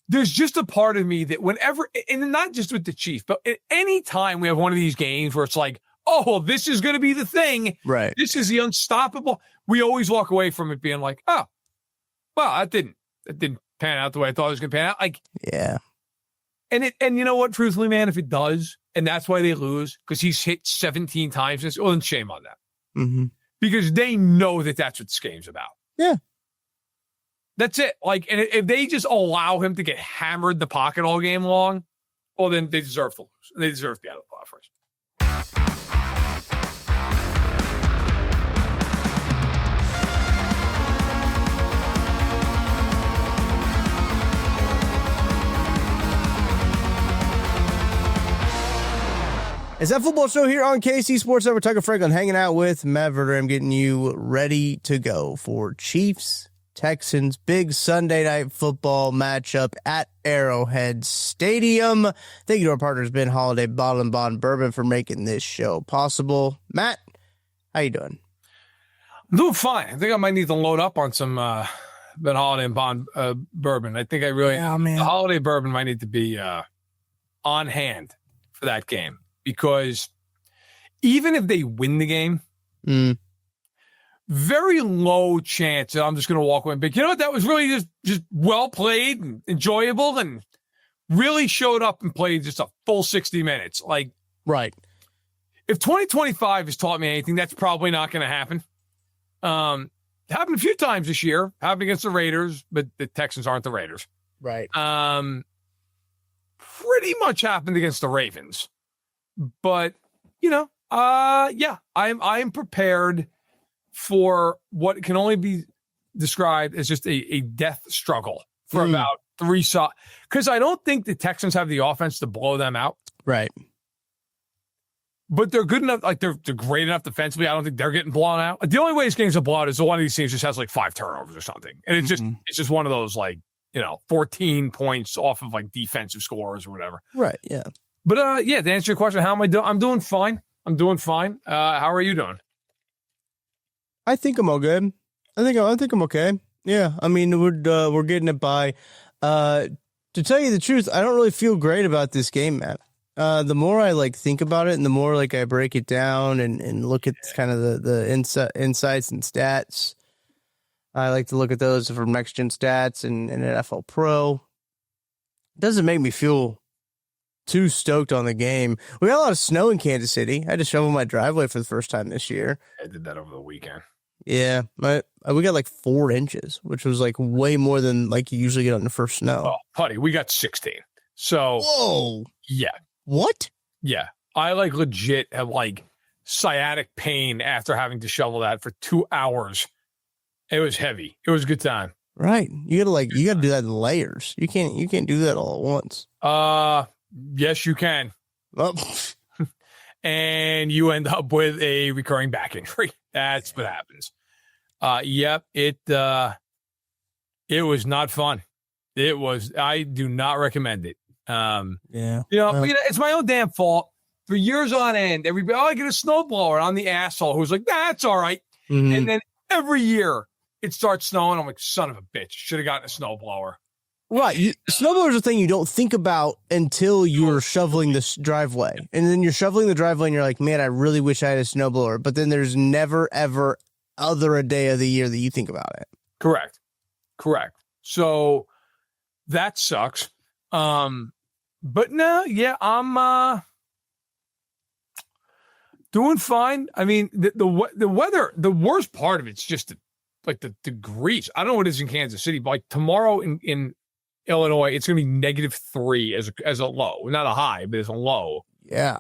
there's just a part of me that whenever, and not just with the Chiefs, but at any time we have one of these games where it's like, oh, this is going to be the thing. Right. This is the unstoppable. We always walk away from it being like, oh, well, that didn't pan out the way I thought it was going to pan out. Like, yeah. And you know what, truthfully, man, if it does, and that's why they lose, because he's hit 17 times, well, then shame on them. Mm-hmm. Because they know that that's what this game's about. Yeah. That's it. Like, and if they just allow him to get hammered in the pocket all game long, well, then they deserve to lose. They deserve to be out of the playoffs. It's that football show here on KC Sports Network. Tucker Franklin hanging out with Matt Verderame, getting you ready to go for Chiefs Texans big Sunday night football matchup at Arrowhead Stadium. Thank you to our partners, Ben Holiday, Bottle and Bond Bourbon, for making this show possible. Matt, how you doing? I'm doing fine. I think I might need to load up on some Ben Holiday and Bond bourbon. I think I really, the Holiday bourbon might need to be on hand for that game. Because even if they win the game, very low chance that I'm just going to walk away and be, you know what, that was really just well played and enjoyable and really showed up and played just a full 60 minutes. Like, right. If 2025 has taught me anything, that's probably not going to happen. Happened a few times this year. Happened against the Raiders, but the Texans aren't the Raiders. Right. Pretty much happened against the Ravens. But, you know, I'm prepared for what can only be described as just a death struggle for about three. Because I don't think the Texans have the offense to blow them out. Right. But they're good enough. Like, they're great enough defensively. I don't think they're getting blown out. The only way this game's a blowout is one of these teams just has like 5 turnovers or something. And it's just one of those, like, 14 points off of like defensive scores or whatever. Right. Yeah. But, to answer your question, how am I doing? I'm doing fine. How are you doing? I think I'm all good. I think I'm okay. Yeah. I mean, we're getting it by. To tell you the truth, I don't really feel great about this game, Matt. The more I think about it and the more I break it down and look at kind of the insights and stats, I like to look at those from Next Gen Stats and NFL Pro. It doesn't make me feel too stoked on the game. We got a lot of snow in Kansas City. I had to shovel my driveway for the first time this year. I did that over the weekend. Yeah, we got 4 inches, which was way more than you usually get on the first snow. Oh, buddy, we got 16. So, whoa, yeah. What? Yeah, I legit have sciatic pain after having to shovel that for 2 hours. It was heavy. It was a good time. Right. You gotta do that in layers. You can't do that all at once. Yes, you can. Oh. And you end up with a recurring back injury. That's what happens. Yep. It was not fun. It was. I do not recommend it. Yeah. It's my own damn fault. For years on end, everybody, I get a snowblower. I'm the asshole who's like, that's all right. Mm-hmm. And then every year it starts snowing. I'm like, son of a bitch. Should have gotten a snowblower. Right. Snowblower is a thing you don't think about until you're shoveling this driveway. And then you're shoveling the driveway and you're like, man, I really wish I had a snowblower. But then there's never, ever a day of the year that you think about it. Correct. So that sucks. But no, yeah, I'm doing fine. I mean, the weather, the worst part of it's just the degrees. I don't know what it is in Kansas City, but tomorrow in Illinois, it's going to be -3 as a low. Not a high, but it's a low. Yeah.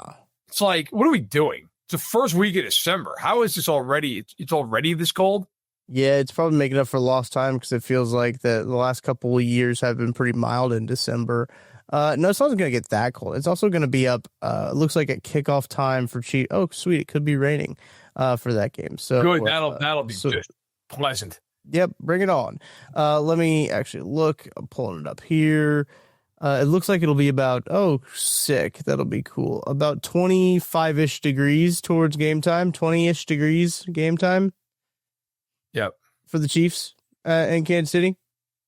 It's what are we doing? It's the first week of December. How is this already? It's already this cold? Yeah, it's probably making up for lost time because it feels like the last couple of years have been pretty mild in December. No, it's not going to get that cold. It's also going to be up. It looks like at kickoff time for Chiefs. Oh, sweet. It could be raining for that game. So good. That'll be good. Pleasant. Yep, bring it on. Let me actually look. I'm pulling it up here. It looks like it'll be about, sick. That'll be cool. About 25-ish degrees towards game time. 20-ish degrees game time. Yep. For the Chiefs in Kansas City.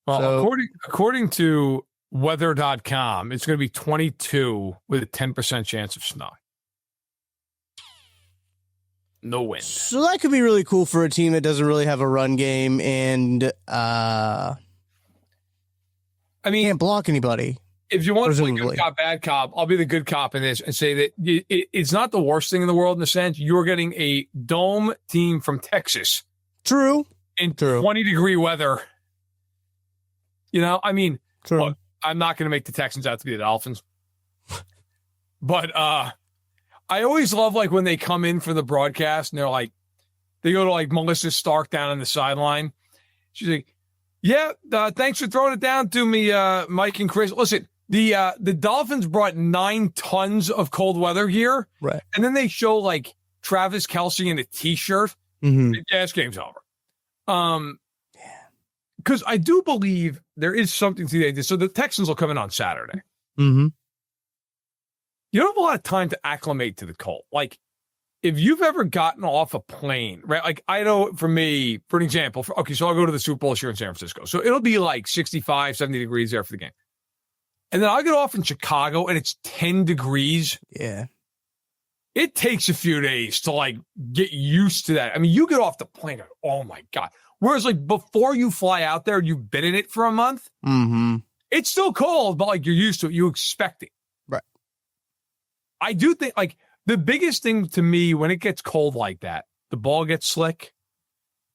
Well, according to weather.com. It's going to be 22 with a 10% chance of snow. No wind. So that could be really cool for a team that doesn't really have a run game and can't block anybody. If you want to play good cop, bad cop, I'll be the good cop in this and say that it's not the worst thing in the world in the sense you're getting a dome team from Texas. True. In 20-degree weather. True. Look, I'm not going to make the Texans out to be the Dolphins. But I always love when they come in for the broadcast and they go to Melissa Stark down on the sideline. She's like, yeah, thanks for throwing it down to me, Mike and Chris. Listen, the Dolphins brought 9 tons of cold weather gear. Right. And then they show Travis Kelce in a t-shirt. Mm-hmm. Yeah, this game's over. Because I do believe there is something to the idea. So the Texans will come in on Saturday. Mm-hmm. You don't have a lot of time to acclimate to the cold. If you've ever gotten off a plane, right? I know for me, for an example, so I'll go to the Super Bowl here in San Francisco. So it'll be 65, 70 degrees there for the game. And then I'll get off in Chicago and it's 10 degrees. Yeah. It takes a few days to get used to that. I mean, you get off the plane, oh my God. Whereas before you fly out there, you've been in it for a month. Mm-hmm. It's still cold, but you're used to it. You expect it. Right. I do think the biggest thing to me when it gets cold like that, the ball gets slick.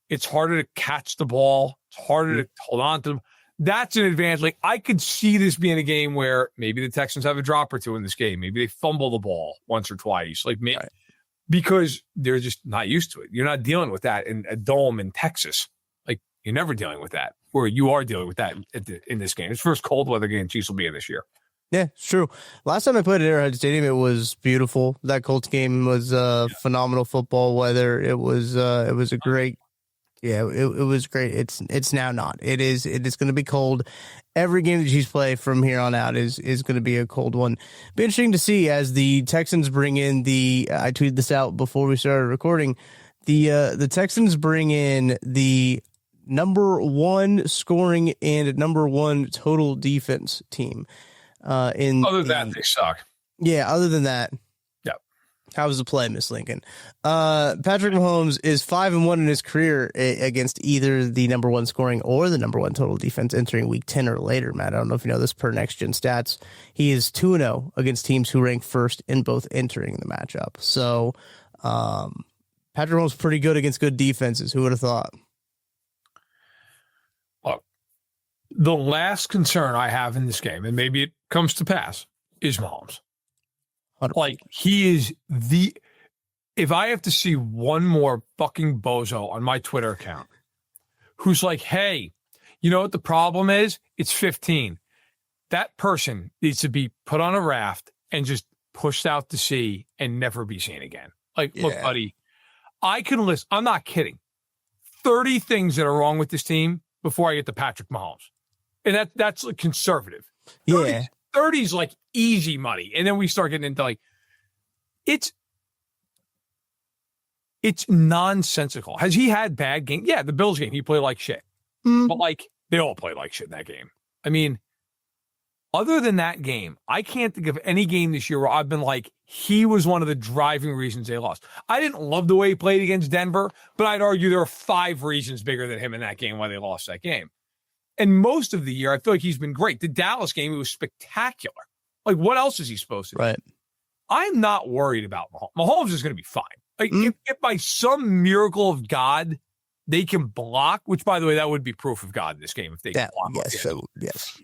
It's harder to catch the ball. It's harder to hold on to them. That's an advantage. I could see this being a game where maybe the Texans have a drop or two in this game. Maybe they fumble the ball once or twice. Right. Because they're just not used to it. You're not dealing with that in a dome in Texas. You're never dealing with that. Where you are dealing with that in this game. It's the first cold weather game Chiefs will be in this year. Yeah, it's true. Last time I played at Arrowhead Stadium, it was beautiful. That Colts game was phenomenal football weather. It was a great. Yeah, it was great. It's now not. It is going to be cold. Every game that Chiefs play from here on out is going to be a cold one. Be interesting to see as the Texans bring in I tweeted this out before we started recording. The Texans bring in the number 1 scoring and number 1 total defense team. Other than that, they suck. Yeah, other than that. Yeah. How was the play, Miss Lincoln? Patrick Mahomes is 5-1 in his career against either the number 1 scoring or the number 1 total defense entering week 10 or later, Matt. I don't know if you know this per Next Gen Stats. He is 2-0 against teams who rank first in both entering the matchup. So Patrick Mahomes pretty good against good defenses. Who would have thought? The last concern I have in this game, and maybe it comes to pass, is Mahomes. 100%. He is if I have to see one more fucking bozo on my Twitter account who's hey, you know what the problem is? It's 15. That person needs to be put on a raft and just pushed out to sea and never be seen again. Look, buddy, I can list, I'm not kidding, 30 things that are wrong with this team before I get to Patrick Mahomes. And that's conservative. 30's easy money. And then we start getting into it's nonsensical. Has he had bad games? Yeah, the Bills game, he played like shit. But they all played like shit in that game. I mean, other than that game, I can't think of any game this year where I've been he was one of the driving reasons they lost. I didn't love the way he played against Denver, but I'd argue there are 5 reasons bigger than him in that game why they lost that game. And most of the year, I feel he's been great. The Dallas game, it was spectacular. What else is he supposed to do? Right. I'm not worried about Mahomes. Mahomes is going to be fine. If by some miracle of God they can block, which by the way, that would be proof of God in this game if they can block. Yes.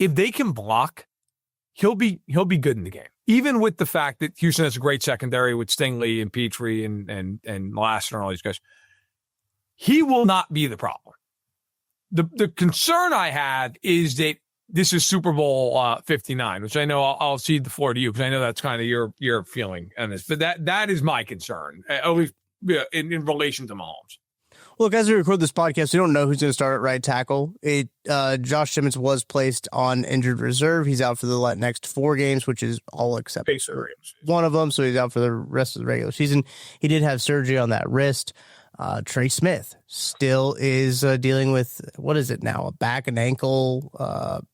If they can block, he'll be good in the game. Even with the fact that Houston has a great secondary with Stingley and Petrie and Lassiter and all these guys, he will not be the problem. The concern I have is that this is Super Bowl 59, which I know I'll cede the floor to you because I know that's kind of your feeling on this. But that is my concern, at least in relation to Mahomes. Look, as we record this podcast, we don't know who's going to start at right tackle. Josh Simmons was placed on injured reserve. He's out for the next 4 games, which is all except one of them. So he's out for the rest of the regular season. He did have surgery on that wrist. Trey Smith still is dealing with, what is it now, a back and ankle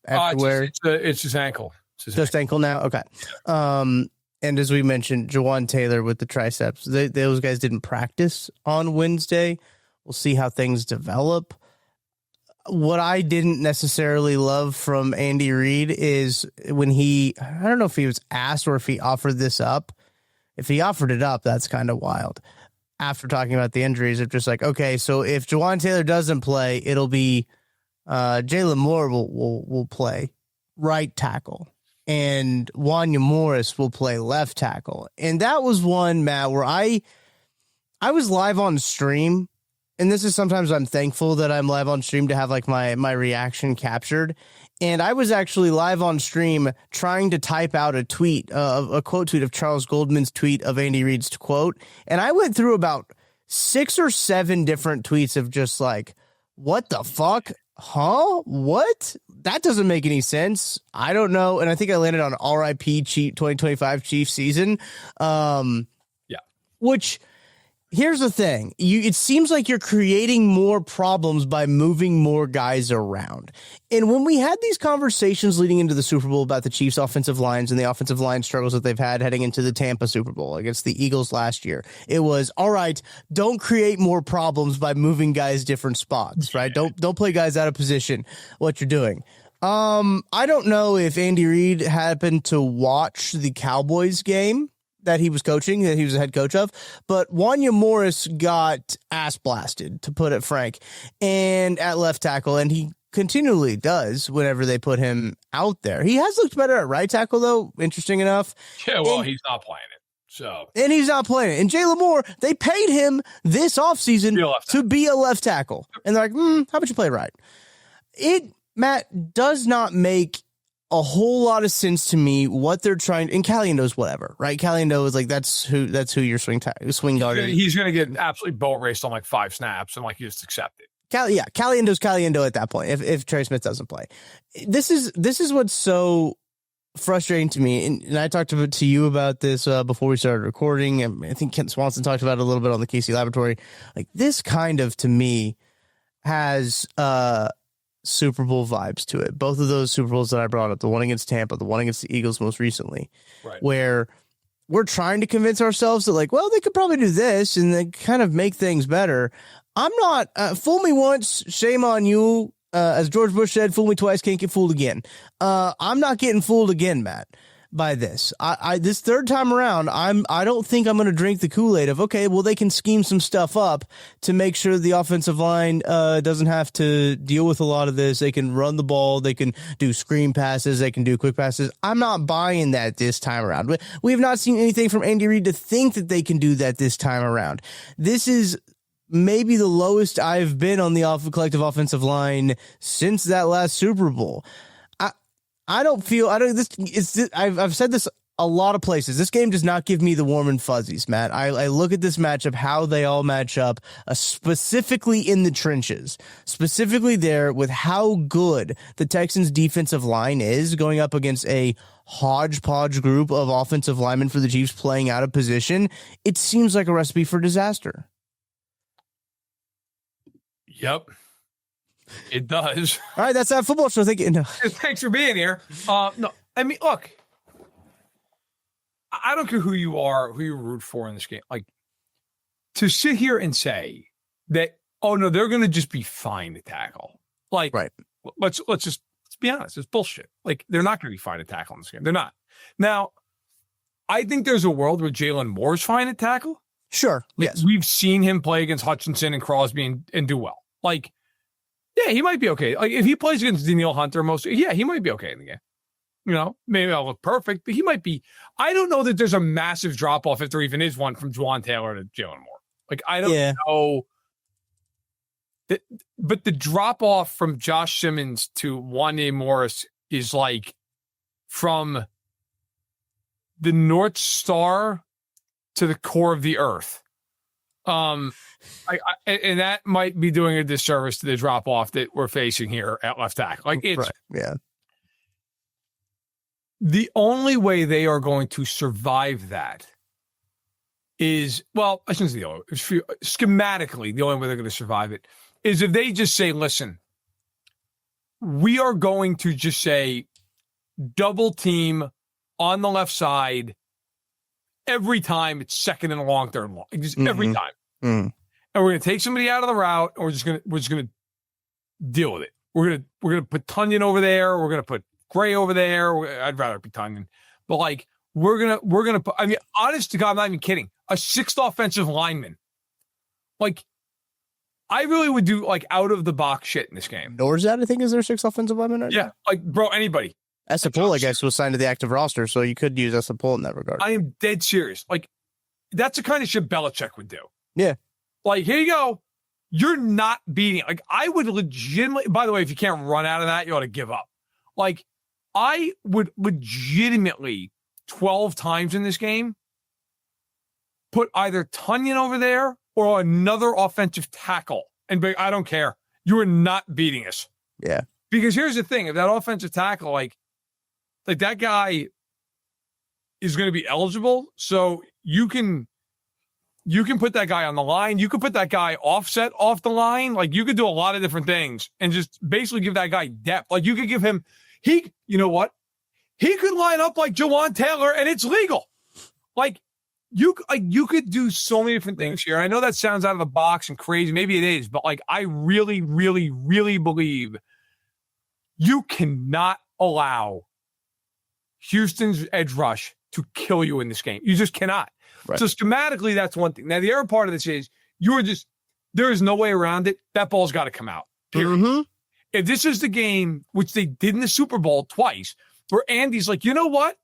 everywhere. It's his ankle. Just ankle now? Okay. And as we mentioned, Jawan Taylor with the triceps, those guys didn't practice on Wednesday. We'll see how things develop. What I didn't necessarily love from Andy Reid is when I don't know if he was asked or if he offered this up. If he offered it up, that's kind of wild. After talking about the injuries, it's just like, okay, so if Jawan Taylor doesn't play, it'll be Jalen Moore will play right tackle, and Wanya Morris will play left tackle. And that was one, Matt, where I was live on stream, and this is sometimes I'm thankful that I'm live on stream to have like my reaction captured. And I was actually live on stream trying to type out a tweet, a quote tweet of Charles Goldman's tweet of Andy Reid's quote. And I went through about 6 or 7 different tweets of just like, what the fuck? Huh? What? That doesn't make any sense. I don't know. And I think I landed on RIP 2025 Chiefs season. Which, here's the thing. It seems like you're creating more problems by moving more guys around. And when we had these conversations leading into the Super Bowl about the Chiefs' offensive lines and the offensive line struggles that they've had heading into the Tampa Super Bowl against the Eagles last year, it was, all right, don't create more problems by moving guys different spots, right? Don't play guys out of position, what you're doing. I don't know if Andy Reid happened to watch the Cowboys game that he was coaching, that he was the head coach of, but Wanya Morris got ass blasted, to put it frank, and at left tackle, and he continually does whenever they put him out there. He has looked better at right tackle, though, interesting enough. Yeah, well, he's not playing it. And he's not playing it. And Jalen Moore, they paid him this offseason to be a left tackle. And they're like, how about you play right? Matt, does not make a whole lot of sense to me what they're trying. And Caliendo's whatever, right? Caliendo is like, that's who your swing guard is. He's going to get absolutely boat raced on like 5 snaps and like you just accept it. Caliendo's Caliendo at that point. If Trey Smith doesn't play, this is what's so frustrating to me. And I talked to you about this before we started recording. And I think Kent Swanson talked about it a little bit on the KC Laboratory. Like, this kind of, to me, has Super Bowl vibes to it. Both of those Super Bowls that I brought up, the one against Tampa, the one against the Eagles most recently, right, where we're trying to convince ourselves that, like, well, they could probably do this and they kind of make things better. I'm not fool me once, shame on you. As George Bush said, fool me twice, can't get fooled again. I'm not getting fooled again, Matt, by this. This third time around, I don't think I'm going to drink the Kool-Aid of, okay, well, they can scheme some stuff up to make sure the offensive line doesn't have to deal with a lot of this. They can run the ball. They can do screen passes. They can do quick passes. I'm not buying that this time around. We have not seen anything from Andy Reid to think that they can do that this time around. This is maybe the lowest I've been on the collective offensive line since that last Super Bowl. I've said this a lot of places. This game does not give me the warm and fuzzies, Matt. I look at this matchup, how they all match up, specifically in the trenches, specifically there with how good the Texans defensive line is going up against a hodgepodge group of offensive linemen for the Chiefs playing out of position. It seems like a recipe for disaster. Yep. It does. All right, that's that football show. Thanks for being here. No, I mean, look, I don't care who you are, who you root for in this game. Like, to sit here and say that, oh no, they're going to just be fine to tackle. Like, right. Let's be honest. It's bullshit. Like, they're not going to be fine to tackle in this game. They're not. Now, I think there's a world where Jalen Moore's fine to tackle. Sure. Like, yes. We've seen him play against Hutchinson and Crosby and do well. Like, yeah, he might be okay. Like, if he plays against Danielle Hunter, he might be okay in the game. You know, maybe I'll look perfect, but he might be. I don't know that there's a massive drop off, if there even is one, from Juwan Taylor to Jalen Moore. Like, I don't know. But the drop off from Josh Simmons to Wanya Morris is like from the North Star to the core of the earth. And that might be doing a disservice to the drop off that we're facing here at left tackle. Like, it's right. Yeah. The only way they are going to survive that is, well, I shouldn't say the only way. Schematically, the only way they're going to survive it is if they just say, listen, we are going to just say double team on the left side every time it's second and long, third and long. Just every time. And we're going to take somebody out of the route, and we're just going to deal with it. We're going to put Tunyon over there. We're going to put Gray over there. I'd rather be Tunyon. But like, we're going to put, I mean, honest to God, I'm not even kidding. A sixth offensive lineman. Like, I really would do like out of the box shit in this game. Norzad, I think, is their sixth offensive lineman right now? Like, bro, anybody. Estepol, I guess, was signed to the active roster, so you could use Estepol in that regard. I am dead serious. Like, that's the kind of shit Belichick would do. Yeah. Like, here you go. You're not beating. Like, I would legitimately, by the way, if you can't run out of that, you ought to give up. Like, I would legitimately 12 times in this game put either Tunyon over there or another offensive tackle. And I don't care. You are not beating us. Yeah. Because here's the thing. If that offensive tackle, like that guy is going to be eligible, so you can put that guy on the line. You could put that guy offset off the line. Like, you could do a lot of different things and just basically give that guy depth. Like, you could give him, you know what? He could line up like Jawan Taylor and it's legal. Like, you could do so many different things here. I know that sounds out of the box and crazy. Maybe it is, but like, I really, really, really believe you cannot allow Houston's edge rush to kill you in this game. You just cannot. Right. So schematically, that's one thing. Now, the other part of this is there is no way around it. That ball's got to come out. Period. Mm-hmm. If this is the game, which they did in the Super Bowl twice, where Andy's like, you know what?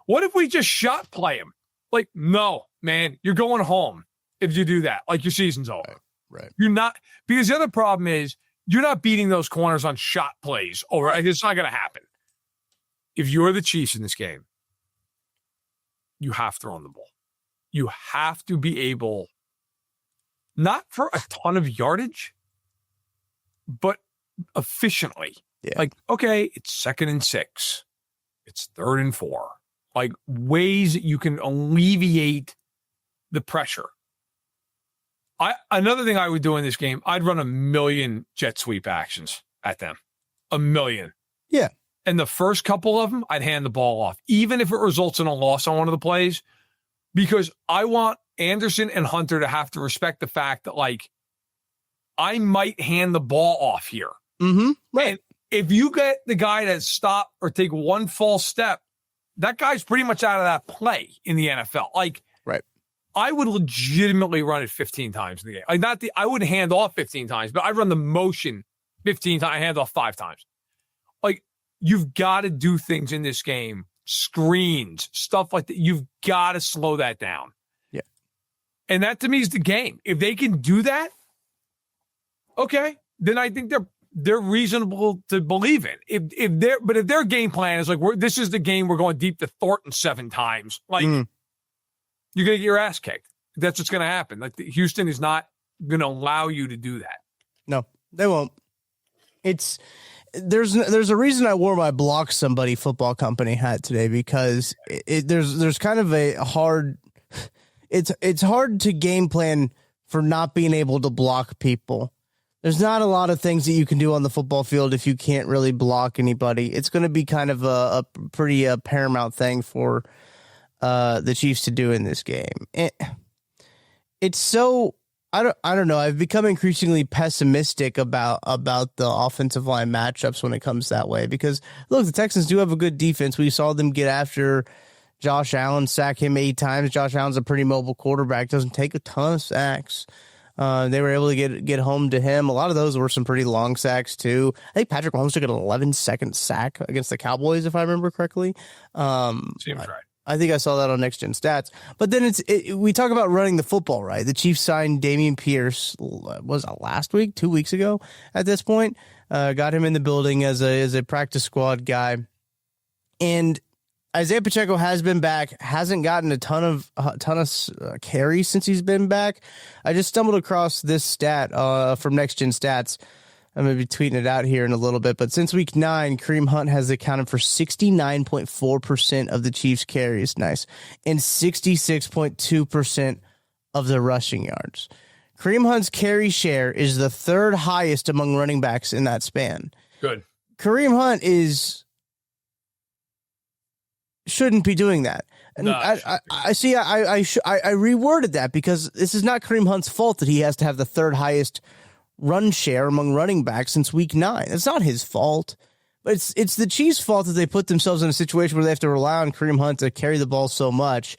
What if we just shot play him? Like, no, man, you're going home if you do that. Like, your season's over. Right. You're not, because the other problem is you're not beating those corners on shot plays. Or it's not going to happen. If you're the Chiefs in this game, you have to run the ball. You have to be able, not for a ton of yardage, but efficiently. Yeah. Like, okay, it's 2nd and 6. It's 3rd and 4. Like, ways that you can alleviate the pressure. Another thing I would do in this game, I'd run 1,000,000 jet sweep actions at them. 1,000,000. Yeah. And the first couple of them, I'd hand the ball off, even if it results in a loss on one of the plays, because I want Anderson and Hunter to have to respect the fact that, like, I might hand the ball off here. Mm-hmm. Right. And if you get the guy to stop or take one false step, that guy's pretty much out of that play in the NFL. Like, right. I would legitimately run it 15 times in the game. Like, I wouldn't hand off 15 times, but I'd run the motion 15 times. I hand off 5 times. Like, you've got to do things in this game, screens, stuff like that. You've got to slow that down. Yeah. And that to me is the game. If they can do that, okay, then I think they're reasonable to believe in. If their game plan is like, this is the game we're going deep to Thornton 7 times, like, you're going to get your ass kicked. That's what's going to happen. Like, Houston is not going to allow you to do that. No, they won't. There's a reason I wore my Block Somebody Football Company hat today, because there's kind of a hard, it's hard to game plan for not being able to block people. There's not a lot of things that you can do on the football field if you can't really block anybody. It's going to be kind of a pretty paramount thing for the Chiefs to do in this game. It's so, I don't know. I've become increasingly pessimistic about the offensive line matchups when it comes that way, because look, the Texans do have a good defense. We saw them get after Josh Allen, sack him 8 times. Josh Allen's a pretty mobile quarterback, doesn't take a ton of sacks. They were able to get home to him. A lot of those were some pretty long sacks too. I think Patrick Mahomes took an 11-second sack against the Cowboys, if I remember correctly. Seems right. I think I saw that on Next Gen Stats. But then we talk about running the football, right? The Chiefs signed Dameon Pierce, was it last week, 2 weeks ago at this point? Got him in the building as a practice squad guy. And Isaiah Pacheco has been back, hasn't gotten a ton of carries since he's been back. I just stumbled across this stat from Next Gen Stats. I'm going to be tweeting it out here in a little bit, but since week 9, Kareem Hunt has accounted for 69.4% of the Chiefs' carries. Nice. And 66.2% of the rushing yards. Kareem Hunt's carry share is the third highest among running backs in that span. Good. Kareem Hunt shouldn't be doing that. And No, I reworded that because this is not Kareem Hunt's fault that he has to have the third highest run share among running backs since week 9. It's not his fault, but it's the Chiefs' fault that they put themselves in a situation where they have to rely on Kareem Hunt to carry the ball so much.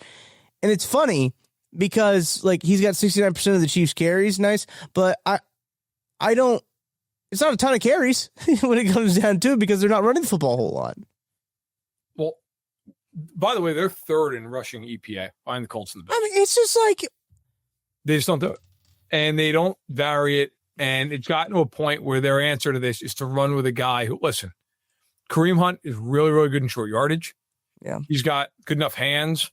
And it's funny because like he's got 69% of the Chiefs carries, nice, but I don't. It's not a ton of carries when it comes down to it because they're not running the football a whole lot. Well, by the way, they're third in rushing EPA behind the Colts and the Bills. I mean, it's just like they just don't do it, and they don't vary it. And it's gotten to a point where their answer to this is to run with a guy who, listen, Kareem Hunt is really, really good in short yardage. Yeah, he's got good enough hands.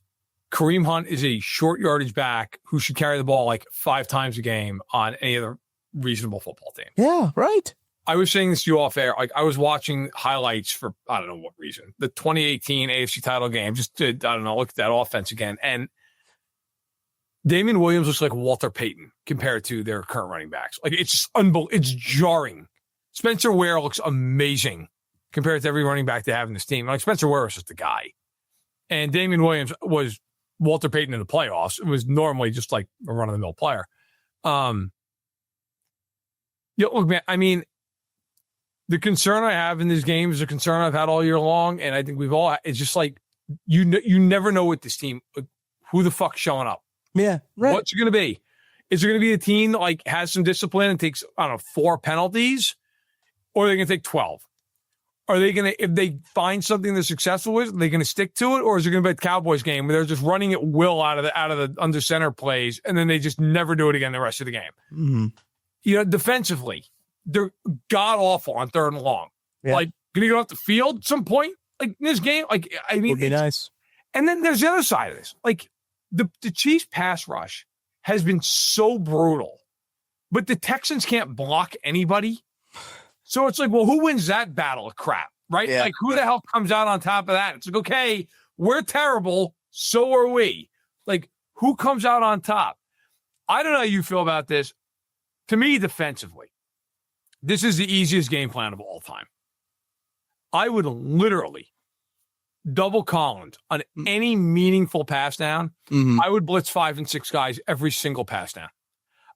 Kareem Hunt is a short yardage back who should carry the ball like 5 times a game on any other reasonable football team. Yeah, right. I was saying this to you off air. Like I was watching highlights for I don't know what reason. The 2018 AFC title game. Just to, I don't know, look at that offense again. And Damian Williams looks like Walter Payton compared to their current running backs. Like it's just it's jarring. Spencer Ware looks amazing compared to every running back they have in this team. Like Spencer Ware is just a guy. And Damian Williams was Walter Payton in the playoffs. It was normally just like a run-of-the-mill player. Look, man, I mean, the concern I have in this game is a concern I've had all year long, and I think we've all. It's just like you never know with this team who the fuck's showing up. Yeah, right. What's it going to be? Is it going to be a team that like has some discipline and takes 4 penalties, or are they going to take 12? Are they going to, if they find something they're successful with, are they going to stick to it, or is it going to be a Cowboys game where they're just running at will out of the under center plays, and then they just never do it again the rest of the game? Mm-hmm. Defensively, they're god awful on 3rd and long. Yeah. Like, going to get off the field at some point, like in this game. Like, I mean, would be nice. And then there's the other side of this. Like, the Chiefs' pass rush has been so brutal, but the Texans can't block anybody. So it's like, well, who wins that battle of crap, right? Yeah. Like, who the hell comes out on top of that? It's like, okay, we're terrible, so are we. Like, who comes out on top? I don't know how you feel about this. To me, defensively, this is the easiest game plan of all time. I would literally double Collins on any meaningful pass down. Mm-hmm. I would blitz 5 and 6 guys every single pass down.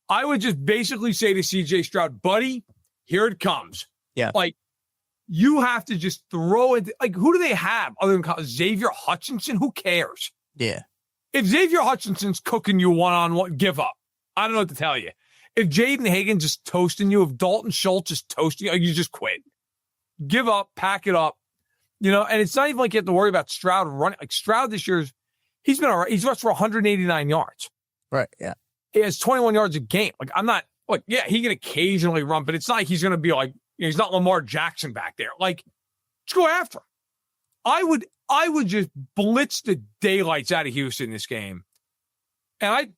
I would just basically say to CJ Stroud, buddy, here it comes. Yeah. Like, you have to just throw it. Like, who do they have other than Xavier Hutchinson? Who cares? Yeah. If Xavier Hutchinson's cooking you one-on-one, give up. I don't know what to tell you. If Jaden Higgins is toasting you, if Dalton Schultz is toasting you, you just quit. Give up, pack it up. And it's not even like you have to worry about Stroud running. Like Stroud this year, he's been all right. He's rushed for 189 yards. Right, yeah. He has 21 yards a game. Like, I'm not, like, yeah, he can occasionally run, but it's not like he's going to be like, he's not Lamar Jackson back there. Like, let's go after him. I would just blitz the daylights out of Houston this game. And I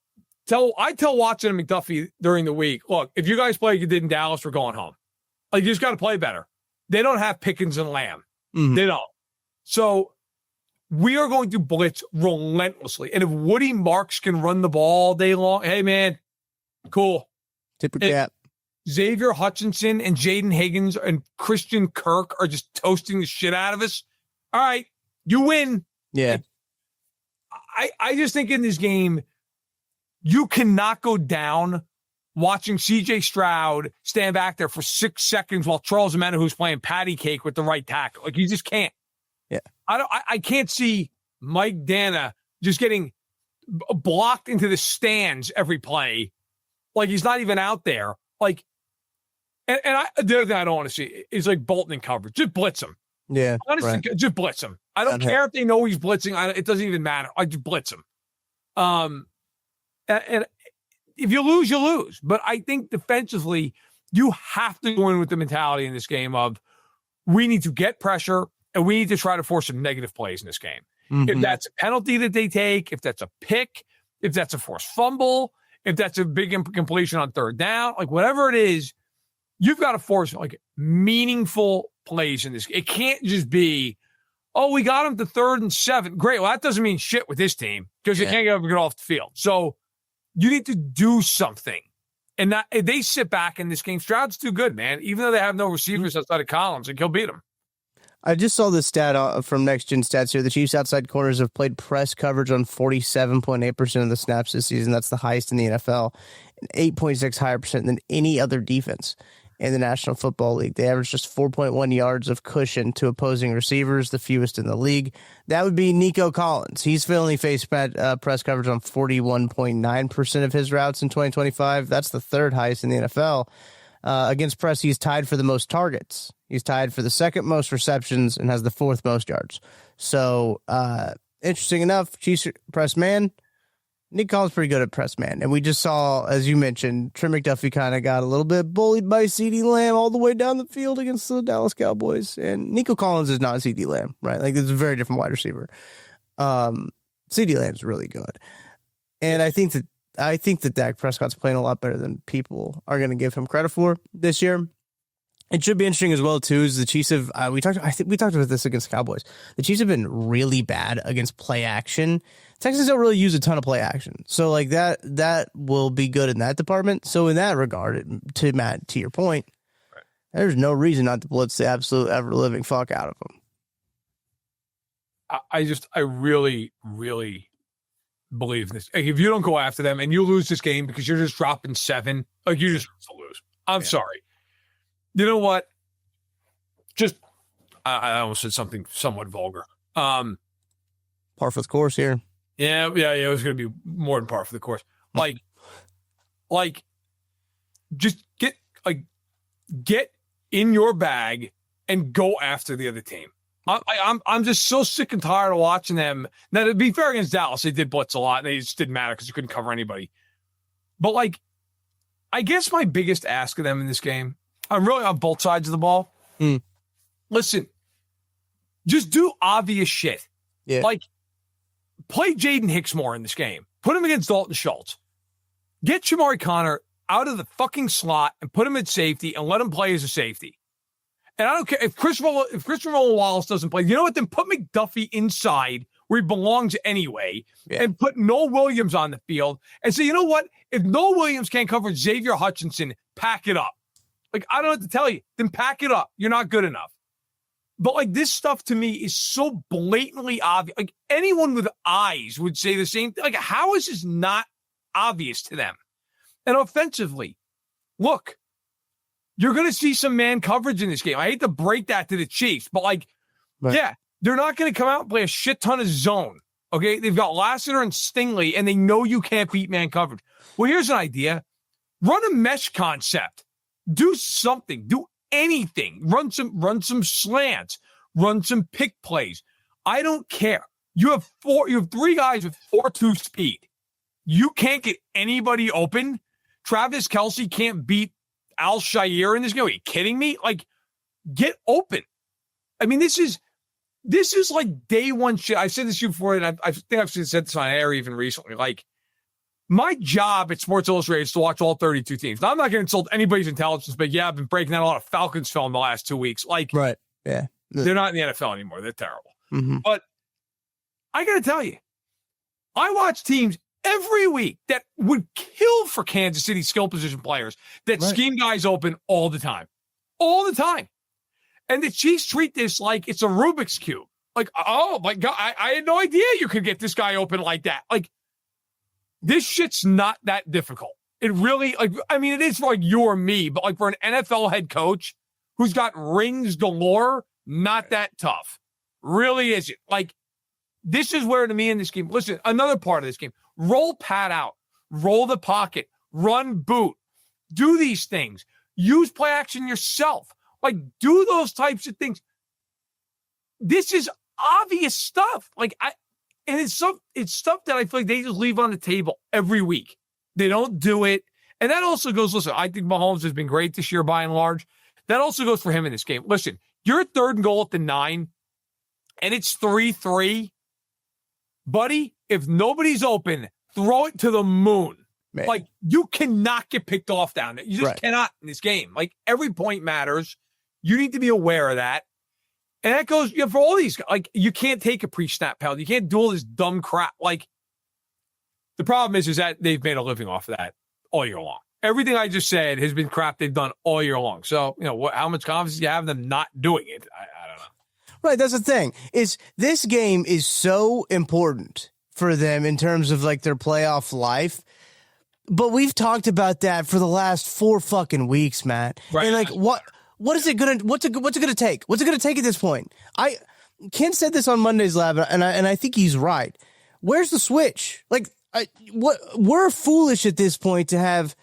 tell Watson and McDuffie during the week, look, if you guys play like you did in Dallas, we're going home. Like, you just got to play better. They don't have Pickens and Lamb. Mm-hmm. They don't. So we are going to blitz relentlessly. And if Woody Marks can run the ball all day long, hey, man, cool. Tip your cap. Xavier Hutchinson and Jaden Higgins and Christian Kirk are just toasting the shit out of us. All right, you win. Yeah. I just think in this game, you cannot go down watching CJ Stroud stand back there for 6 seconds while Charles Omenihu, who's playing patty cake with the right tackle. Like, you just can't. Yeah. I can't see Mike Dana just getting blocked into the stands every play. Like, he's not even out there. Like, the other thing I don't want to see is like Bolton in coverage. Just blitz him. Yeah. Honestly, right. Just blitz him. I don't care if they know he's blitzing. It doesn't even matter. I just blitz him. And if you lose, you lose. But I think defensively, you have to go in with the mentality in this game of we need to get pressure and we need to try to force some negative plays in this game. Mm-hmm. If that's a penalty that they take, if that's a pick, if that's a forced fumble, if that's a big incompletion on 3rd down, like whatever it is, you've got to force like meaningful plays in this. It can't just be, oh, we got him to 3rd and 7. Great. Well, that doesn't mean shit with this team because they can't get off the field. So You need to do something. And not, they sit back in this game. Stroud's too good, man. Even though they have no receivers outside of Collins, like he'll beat them. I just saw this stat from Next Gen Stats here. The Chiefs' outside corners have played press coverage on 47.8% of the snaps this season. That's the highest in the NFL, and 8.6 higher percent than any other defense in the National Football League. They average just 4.1 yards of cushion to opposing receivers, the fewest in the league. That would be Nico Collins. He's only faced press coverage on 41.9% of his routes in 2025. That's the third highest in the NFL. Against press, he's tied for the most targets. He's tied for the second most receptions and has the fourth most yards. So, interesting enough, Chiefs press man, Nick Collins pretty good at press man. And we just saw, as you mentioned, Trent McDuffie kind of got a little bit bullied by CeeDee Lamb all the way down the field against the Dallas Cowboys. And Nico Collins is not CeeDee Lamb, right? Like, it's a very different wide receiver. CeeDee Lamb's really good. And I think that Dak Prescott's playing a lot better than people are going to give him credit for this year. It should be interesting as well too. Is the Chiefs have we talked about this against the Cowboys. The Chiefs have been really bad against play action. Texans don't really use a ton of play action, so like that will be good in that department. So in that regard, to Matt, to your point, right, there's no reason not to blitz the absolute ever living fuck out of them. I really, really believe this. Like, if you don't go after them and you lose this game because you're just dropping 7, like you just lose. I'm sorry. You know what? I almost said something somewhat vulgar. Par for the course here. Yeah. It was going to be more than par for the course. Like, just get in your bag and go after the other team. I'm just so sick and tired of watching them. Now, to be fair against Dallas, they did blitz a lot, and they just didn't matter because you couldn't cover anybody. But, like, I guess my biggest ask of them in this game, I'm really on both sides of the ball. Listen, just do obvious shit. Yeah. Like, play Jaden Hicks more in this game. Put him against Dalton Schultz. Get Shamari Connor out of the fucking slot and put him at safety and let him play as a safety. And I don't care if Christopher Wallace doesn't play. You know what? Then put McDuffie inside where he belongs anyway, and put Noah Williams on the field and say, you know what? If Noah Williams can't cover Xavier Hutchinson, pack it up. Like, I don't know what to tell you. Then pack it up. You're not good enough. But, like, this stuff to me is so blatantly obvious. Like, anyone with eyes would say the same thing. Like, how is this not obvious to them? And offensively, look, you're going to see some man coverage in this game. I hate to break that to the Chiefs, but, like, yeah, they're not going to come out and play a shit ton of zone. Okay? They've got Lassiter and Stingley, and they know you can't beat man coverage. Well, here's an idea. Run a mesh concept. Do something. Do anything. Run some slants. Run some pick plays. I don't care. You have 3 guys with 4.2 speed. You can't get anybody open. Travis Kelce can't beat Al-Shaair in this game. Are you kidding me? Like, get open. I mean, this is like day one shit. I said this to you before, and I think I've said this on air even recently. Like, my job at Sports Illustrated is to watch all 32 teams. Now, I'm not going to insult anybody's intelligence, but yeah, I've been breaking down a lot of Falcons film the last 2 weeks. Like, right. Yeah. They're not in the NFL anymore. They're terrible. Mm-hmm. But I got to tell you, I watch teams every week that would kill for Kansas City skill position players that scheme guys open all the time. All the time. And the Chiefs treat this like it's a Rubik's Cube. Like, oh, my God, I had no idea you could get this guy open like that. Like, this shit's not that difficult. It really, like, I mean, it is for like you or me, but like for an NFL head coach who's got rings galore, not that tough. Really isn't. Like, this is where, to me, in this game, listen, another part of this game, roll Pat out, roll the pocket, run boot, do these things, use play action yourself. Like, do those types of things. This is obvious stuff. Like, it's stuff that I feel like they just leave on the table every week. They don't do it. And that also goes, listen, I think Mahomes has been great this year by and large. That also goes for him in this game. Listen, you're 3rd and goal at the 9, and it's 3-3. Buddy, if nobody's open, throw it to the moon. Man. Like, you cannot get picked off down there. You just cannot in this game. Like, every point matters. You need to be aware of that. And that goes, for all these, like, you can't take a pre-snap penalty. You can't do all this dumb crap. Like, The problem is that they've made a living off of that all year long. Everything I just said has been crap they've done all year long. So, how much confidence do you have in them not doing it? I don't know. Right, that's the thing. Is this game is so important for them in terms of like their playoff life. But we've talked about that for the last 4 fucking weeks, Matt. Right. And like what's it gonna take? What's it gonna take at this point? Ken said this on Monday's Lab, and I think he's right. Where's the switch? Like we're foolish at this point to have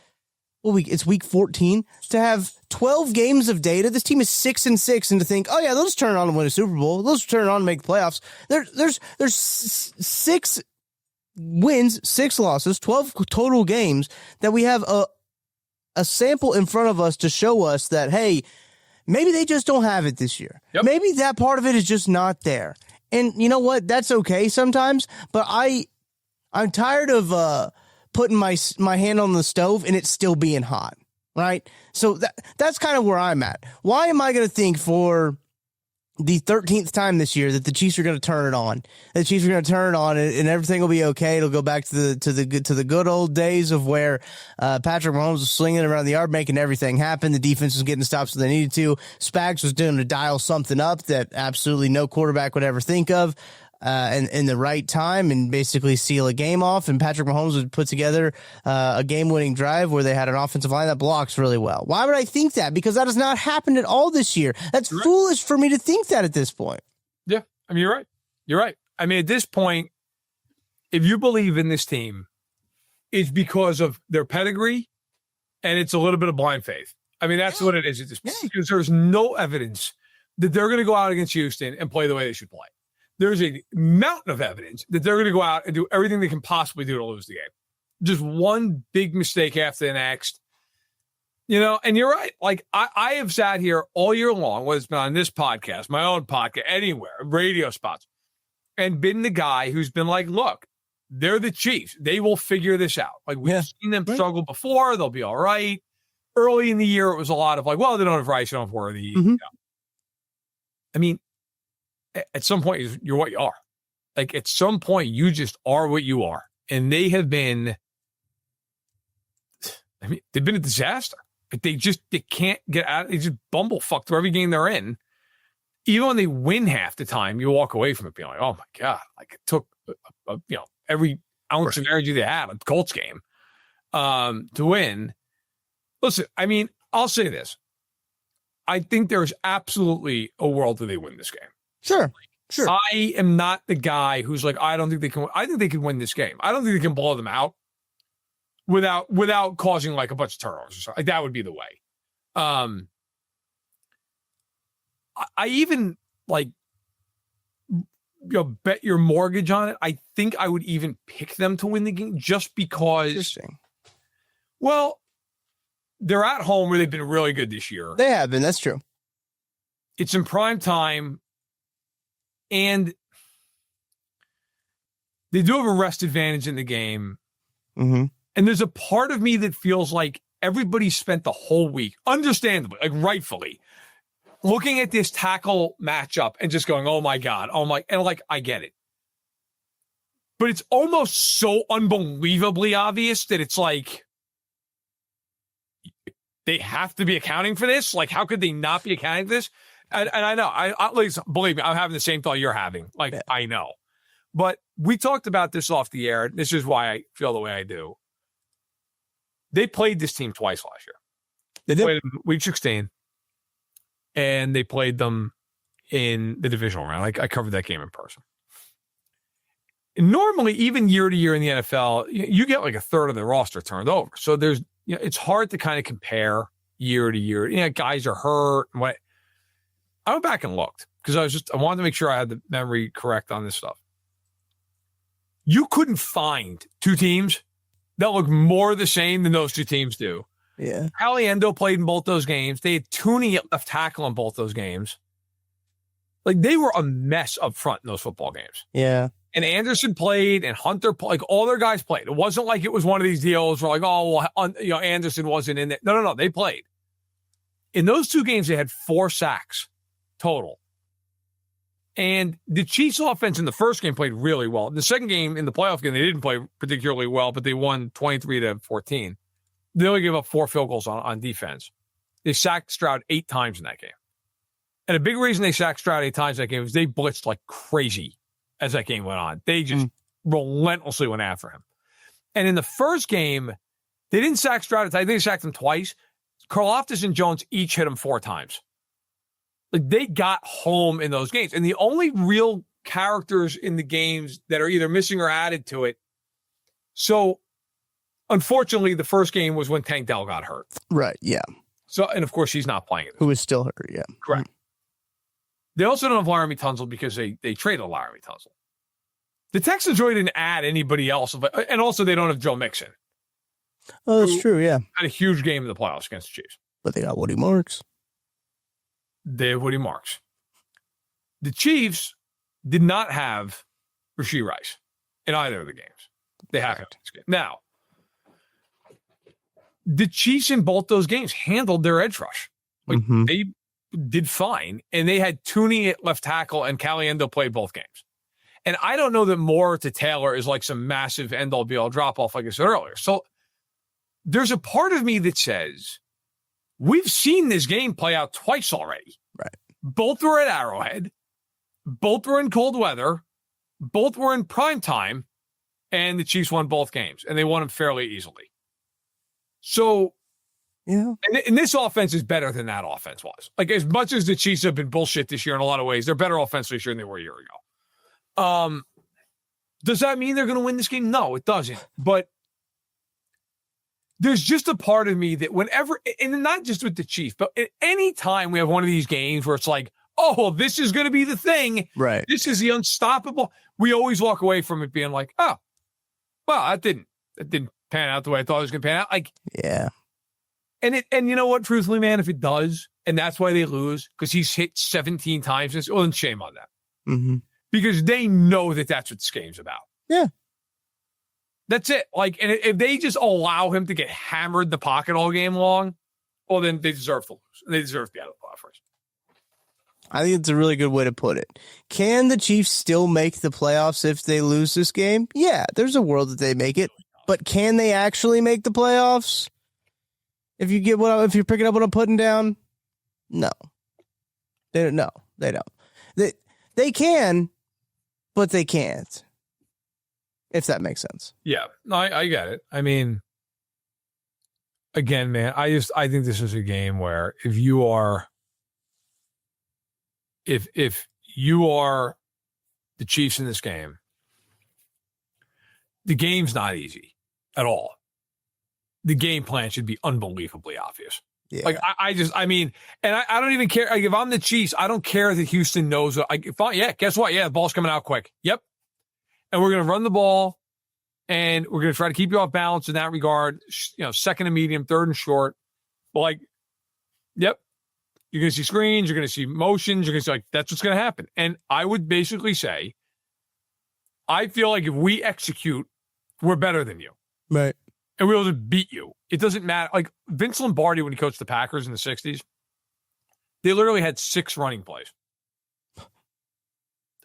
it's week 14 to have 12 games of data. This team is 6-6, and to think, oh yeah, they'll just turn it on and win a Super Bowl. They'll just turn it on and make the playoffs. There's 6 wins, 6 losses, 12 total games that we have a sample in front of us to show us that, hey, maybe they just don't have it this year. Yep. Maybe that part of it is just not there. And you know what? That's okay sometimes, but I'm tired of putting my hand on the stove and it's still being hot, right? So that's kind of where I'm at. Why am I going to think for the 13th time this year that the Chiefs are going to turn it on? The Chiefs are going to turn it on and everything will be okay. It'll go back to the good old days of where Patrick Mahomes was slinging around the yard, making everything happen. The defense was getting stops when they needed to. Spags was doing to dial something up that absolutely no quarterback would ever think of. In the right time and basically seal a game off. And Patrick Mahomes would put together a game-winning drive where they had an offensive line that blocks really well. Why would I think that? Because that has not happened at all this year. That's foolish for me to think that at this point. Yeah, I mean, you're right. You're right. I mean, at this point, if you believe in this team, it's because of their pedigree and it's a little bit of blind faith. I mean, that's what it is at this point. Because there's no evidence that they're going to go out against Houston and play the way they should play. There's a mountain of evidence that they're going to go out and do everything they can possibly do to lose the game. Just one big mistake after the next. And you're right. Like, I have sat here all year long, whether it's been on this podcast, my own podcast, anywhere, radio spots, and been the guy who's been like, look, they're the Chiefs. They will figure this out. Like, we've seen them struggle before. They'll be all right. Early in the year, it was a lot of like, well, they don't have Rice, they don't have Worthy. Mm-hmm. I mean, at some point, you're what you are. Like, at some point, you just are what you are. And they have been, they've been a disaster. Like, they can't get out. They just bumblefuck through every game they're in. Even when they win half the time, you walk away from it being like, oh my God, like it took, every ounce of energy they had a Colts game to win. Listen, I mean, I'll say this. I think there's absolutely a world where they win this game. Sure. I am not the guy who's like, I don't think they can. I think they can win this game. I don't think they can blow them out without causing like a bunch of turnovers or something. Like, that would be the way. I even like, bet your mortgage on it. I think I would even pick them to win the game just because. Interesting. Well, they're at home where they've been really good this year. They have been. That's true. It's in prime time. And they do have a rest advantage in the game. Mm-hmm. And there's a part of me that feels like everybody spent the whole week, understandably, like rightfully, looking at this tackle matchup and just going, oh my God, and like, I get it. But it's almost so unbelievably obvious that it's like, they have to be accounting for this. Like, how could they not be accounting for this? And I know, at least believe me, I'm having the same thought you're having. Like, I know. But we talked about this off the air. This is why I feel the way I do. They played this team twice last year. They played them week 16, and they played them in the divisional round. I covered that game in person. And normally, even year to year in the NFL, you get like a third of the roster turned over. So there's, it's hard to kind of compare year to year. Guys are hurt and what. I went back and looked because I wanted to make sure I had the memory correct on this stuff. You couldn't find 2 teams that look more the same than those 2 teams do. Yeah. Caliendo played in both those games. They had Tooney at left tackle in both those games. Like, they were a mess up front in those football games. Yeah. And Anderson played and Hunter played. Like, all their guys played. It wasn't like it was one of these deals where like, oh, well, Anderson wasn't in there. No. They played. In those 2 games, they had 4 sacks. Total. And the Chiefs offense in the first game played really well. The second game, in the playoff game, they didn't play particularly well, but they won 23-14. They only gave up 4 field goals on defense. They sacked Stroud 8 times in that game. And a big reason they sacked Stroud 8 times in that game was they blitzed like crazy as that game went on. They just relentlessly went after him. And in the first game, they didn't sack Stroud. They sacked him twice. Karlaftis and Jones each hit him 4 times. Like, they got home in those games. And the only real characters in the games that are either missing or added to it. So, unfortunately, the first game was when Tank Dell got hurt. Right, yeah. So, and of course, he's not playing it. Who is still hurt, yeah. Correct. They also don't have Laramie Tunsil because they traded Laramie Tunsil. The Texans really didn't add anybody else. And also, they don't have Joe Mixon. Oh, that's true, yeah. Had a huge game in the playoffs against the Chiefs. But they got Woody Marks. They have Woody Marks. The Chiefs did not have Rashee Rice in either of the games. They have him in this game. Now, the Chiefs in both those games handled their edge rush. Like, they did fine, and they had Tooney at left tackle, and Caliendo played both games. And I don't know that Moore to Taylor is like some massive end-all be-all drop-off, like I said earlier. So there's a part of me that says, we've seen this game play out twice already. Right. Both were at Arrowhead. Both were in cold weather. Both were in prime time. And the Chiefs won both games. And they won them fairly easily. So, yeah. And this offense is better than that offense was. Like, as much as the Chiefs have been bullshit this year in a lot of ways, they're better offense this year than they were a year ago. Does that mean they're going to win this game? No, it doesn't. But there's just a part of me that whenever, and not just with the Chiefs, but at any time we have one of these games where it's like, oh, well, this is going to be the thing. Right. This is the unstoppable. We always walk away from it being like, oh, well, that didn't pan out the way I thought it was going to pan out. Like, yeah. And you know what, truthfully, man, if it does, and that's why they lose, because he's hit 17 times this, well, then shame on them. Because they know that that's what this game's about. Yeah. That's it. Like, and if they just allow him to get hammered in the pocket all game long, well, then they deserve to lose. They deserve to be out of the playoffs. I think it's a really good way to put it. Can the Chiefs still make the playoffs if they lose this game? Yeah, there's a world that they make it. But can they actually make the playoffs? If you're picking up what I'm putting down? No. They don't. They can, but they can't. If that makes sense. Yeah, no, I get it. I mean, again, man, I think this is a game where if you are the Chiefs in this game, the game's not easy at all. The game plan should be unbelievably obvious. Yeah. Like I mean, and I don't even care. Like, if I'm the Chiefs, I don't care that Houston knows. Guess what? Yeah, the ball's coming out quick. Yep. And we're going to run the ball, and we're going to try to keep you off balance in that regard. You know, second and medium, third and short. But like, yep, you're going to see screens, you're going to see motions, you're going to see, like, that's what's going to happen. And I would basically say, I feel like if we execute, we're better than you. Right. And we'll just beat you. It doesn't matter. Like, Vince Lombardi, when he coached the Packers in the 60s, they literally had 6 running plays.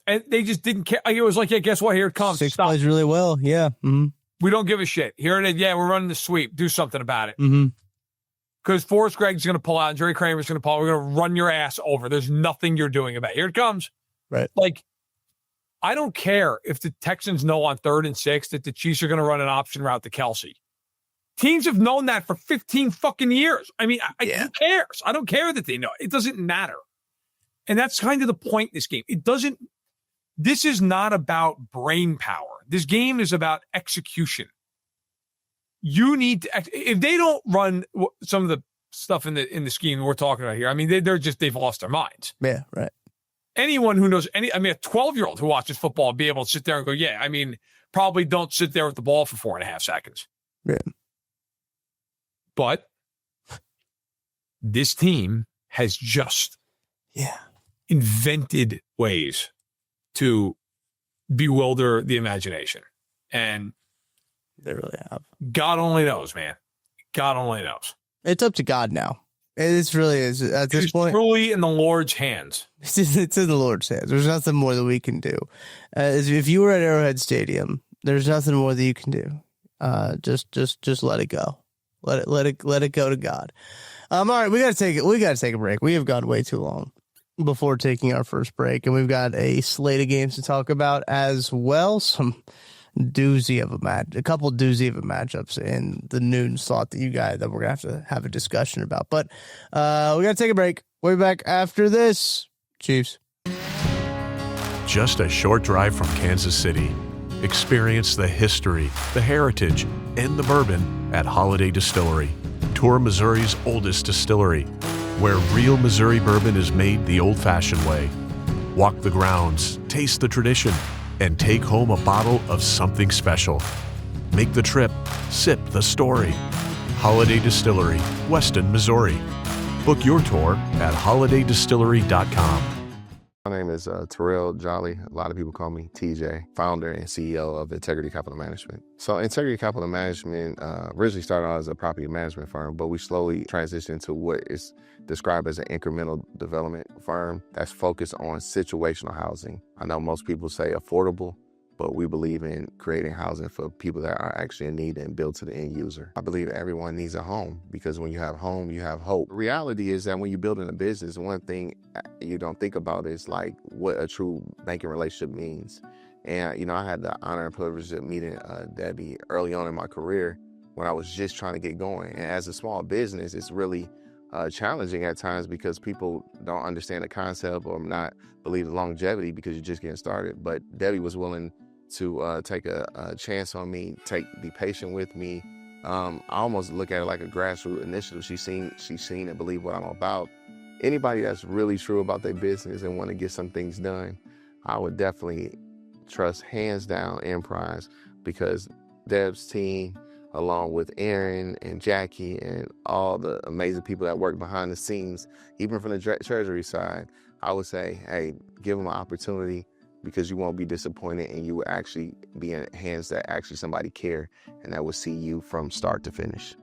And they just didn't care. It was like, yeah, guess what? Here it comes. 6 plays really well. Yeah. We don't give a shit. Here it is. Yeah, we're running the sweep. Do something about it. Because Forrest Gregg's going to pull out and Jerry Kramer's going to pull out. We're going to run your ass over. There's nothing you're doing about it. Here it comes. Right. Like, I don't care if the Texans know on 3rd and 6 that the Chiefs are going to run an option route to Kelsey. Teams have known that for 15 fucking years. I mean, who cares? I don't care that they know. It doesn't matter. And that's kind of the point in this game. This is not about brain power. This game is about execution. You need to, if they don't run some of the stuff in the scheme we're talking about here, I mean, they've lost their minds. Yeah, right. Anyone who knows a 12-year-old who watches football be able to sit there and go, yeah, I mean, probably don't sit there with the ball for 4.5 seconds. Yeah. But this team has just invented ways to bewilder the imagination. And they really have. God only knows, man. God only knows. It's up to God now. It really is at this point. Truly in the Lord's hands. It's in the Lord's hands. There's nothing more that we can do. If you were at Arrowhead Stadium, there's nothing more that you can do. Just let it go. Let it go to God. All right, we gotta take a break. We have gone way too long before taking our first break, and we've got a slate of games to talk about as well. Some doozy of a matchups in the noon slot that we're gonna have a discussion about. But we gotta take a break. We'll be back after this. Chiefs. Just a short drive from Kansas City. Experience the history, the heritage, and the bourbon at Holiday Distillery. Tour Missouri's oldest distillery, where real Missouri bourbon is made the old-fashioned way. Walk the grounds, taste the tradition, and take home a bottle of something special. Make the trip, sip the story. Holiday Distillery, Weston, Missouri. Book your tour at holidaydistillery.com. My name is Terrell Jolly. A lot of people call me TJ, founder and CEO of Integrity Capital Management. So Integrity Capital Management originally started out as a property management firm, but we slowly transitioned to what is described as an incremental development firm that's focused on situational housing. I know most people say affordable, but we believe in creating housing for people that are actually in need and built to the end user. I believe everyone needs a home because when you have home, you have hope. The reality is that when you're building a business, one thing you don't think about is like what a true banking relationship means. And, I had the honor and privilege of meeting Debbie early on in my career when I was just trying to get going. And as a small business, it's really challenging at times because people don't understand the concept or not believe the longevity because you're just getting started. But Debbie was willing to take a chance on me, be patient with me. I almost look at it like a grassroots initiative. She's seen and believe what I'm about. Anybody that's really true about their business and want to get some things done, I would definitely trust hands down Emprise because Deb's team, along with Aaron and Jackie and all the amazing people that work behind the scenes, even from the treasury side, I would say, hey, give them an opportunity because you won't be disappointed and you will actually be in hands that actually somebody care and that will see you from start to finish.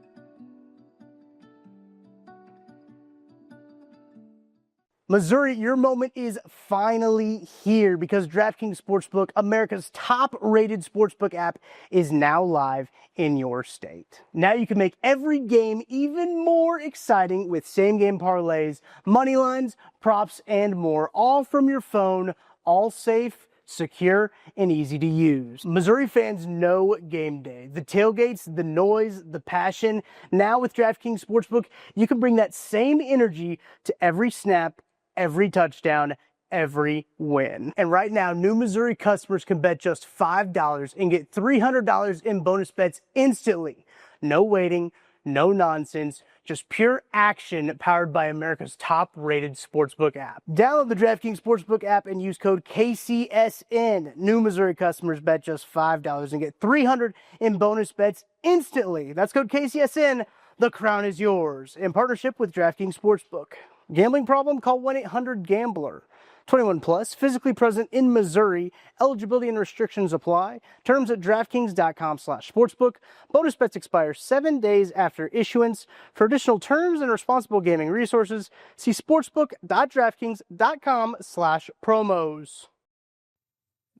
Missouri, your moment is finally here because DraftKings Sportsbook, America's top-rated sportsbook app, is now live in your state. Now you can make every game even more exciting with same-game parlays, money lines, props, and more, all from your phone, all safe, secure, and easy to use. Missouri fans know game day. The tailgates, the noise, the passion. Now with DraftKings Sportsbook, you can bring that same energy to every snap, every touchdown, every win. And right now, new Missouri customers can bet just $5 and get $300 in bonus bets instantly. No waiting, no nonsense, just pure action powered by America's top-rated sportsbook app. Download the DraftKings Sportsbook app and use code KCSN. New Missouri customers bet just $5 and get $300 in bonus bets instantly. That's code KCSN. The crown is yours. In partnership with DraftKings Sportsbook. Gambling problem? Call 1-800-GAMBLER. 21 plus, physically present in Missouri. Eligibility and restrictions apply. Terms at DraftKings.com/sportsbook. Bonus bets expire 7 days after issuance. For additional terms and responsible gaming resources, see sportsbook.draftkings.com/promos.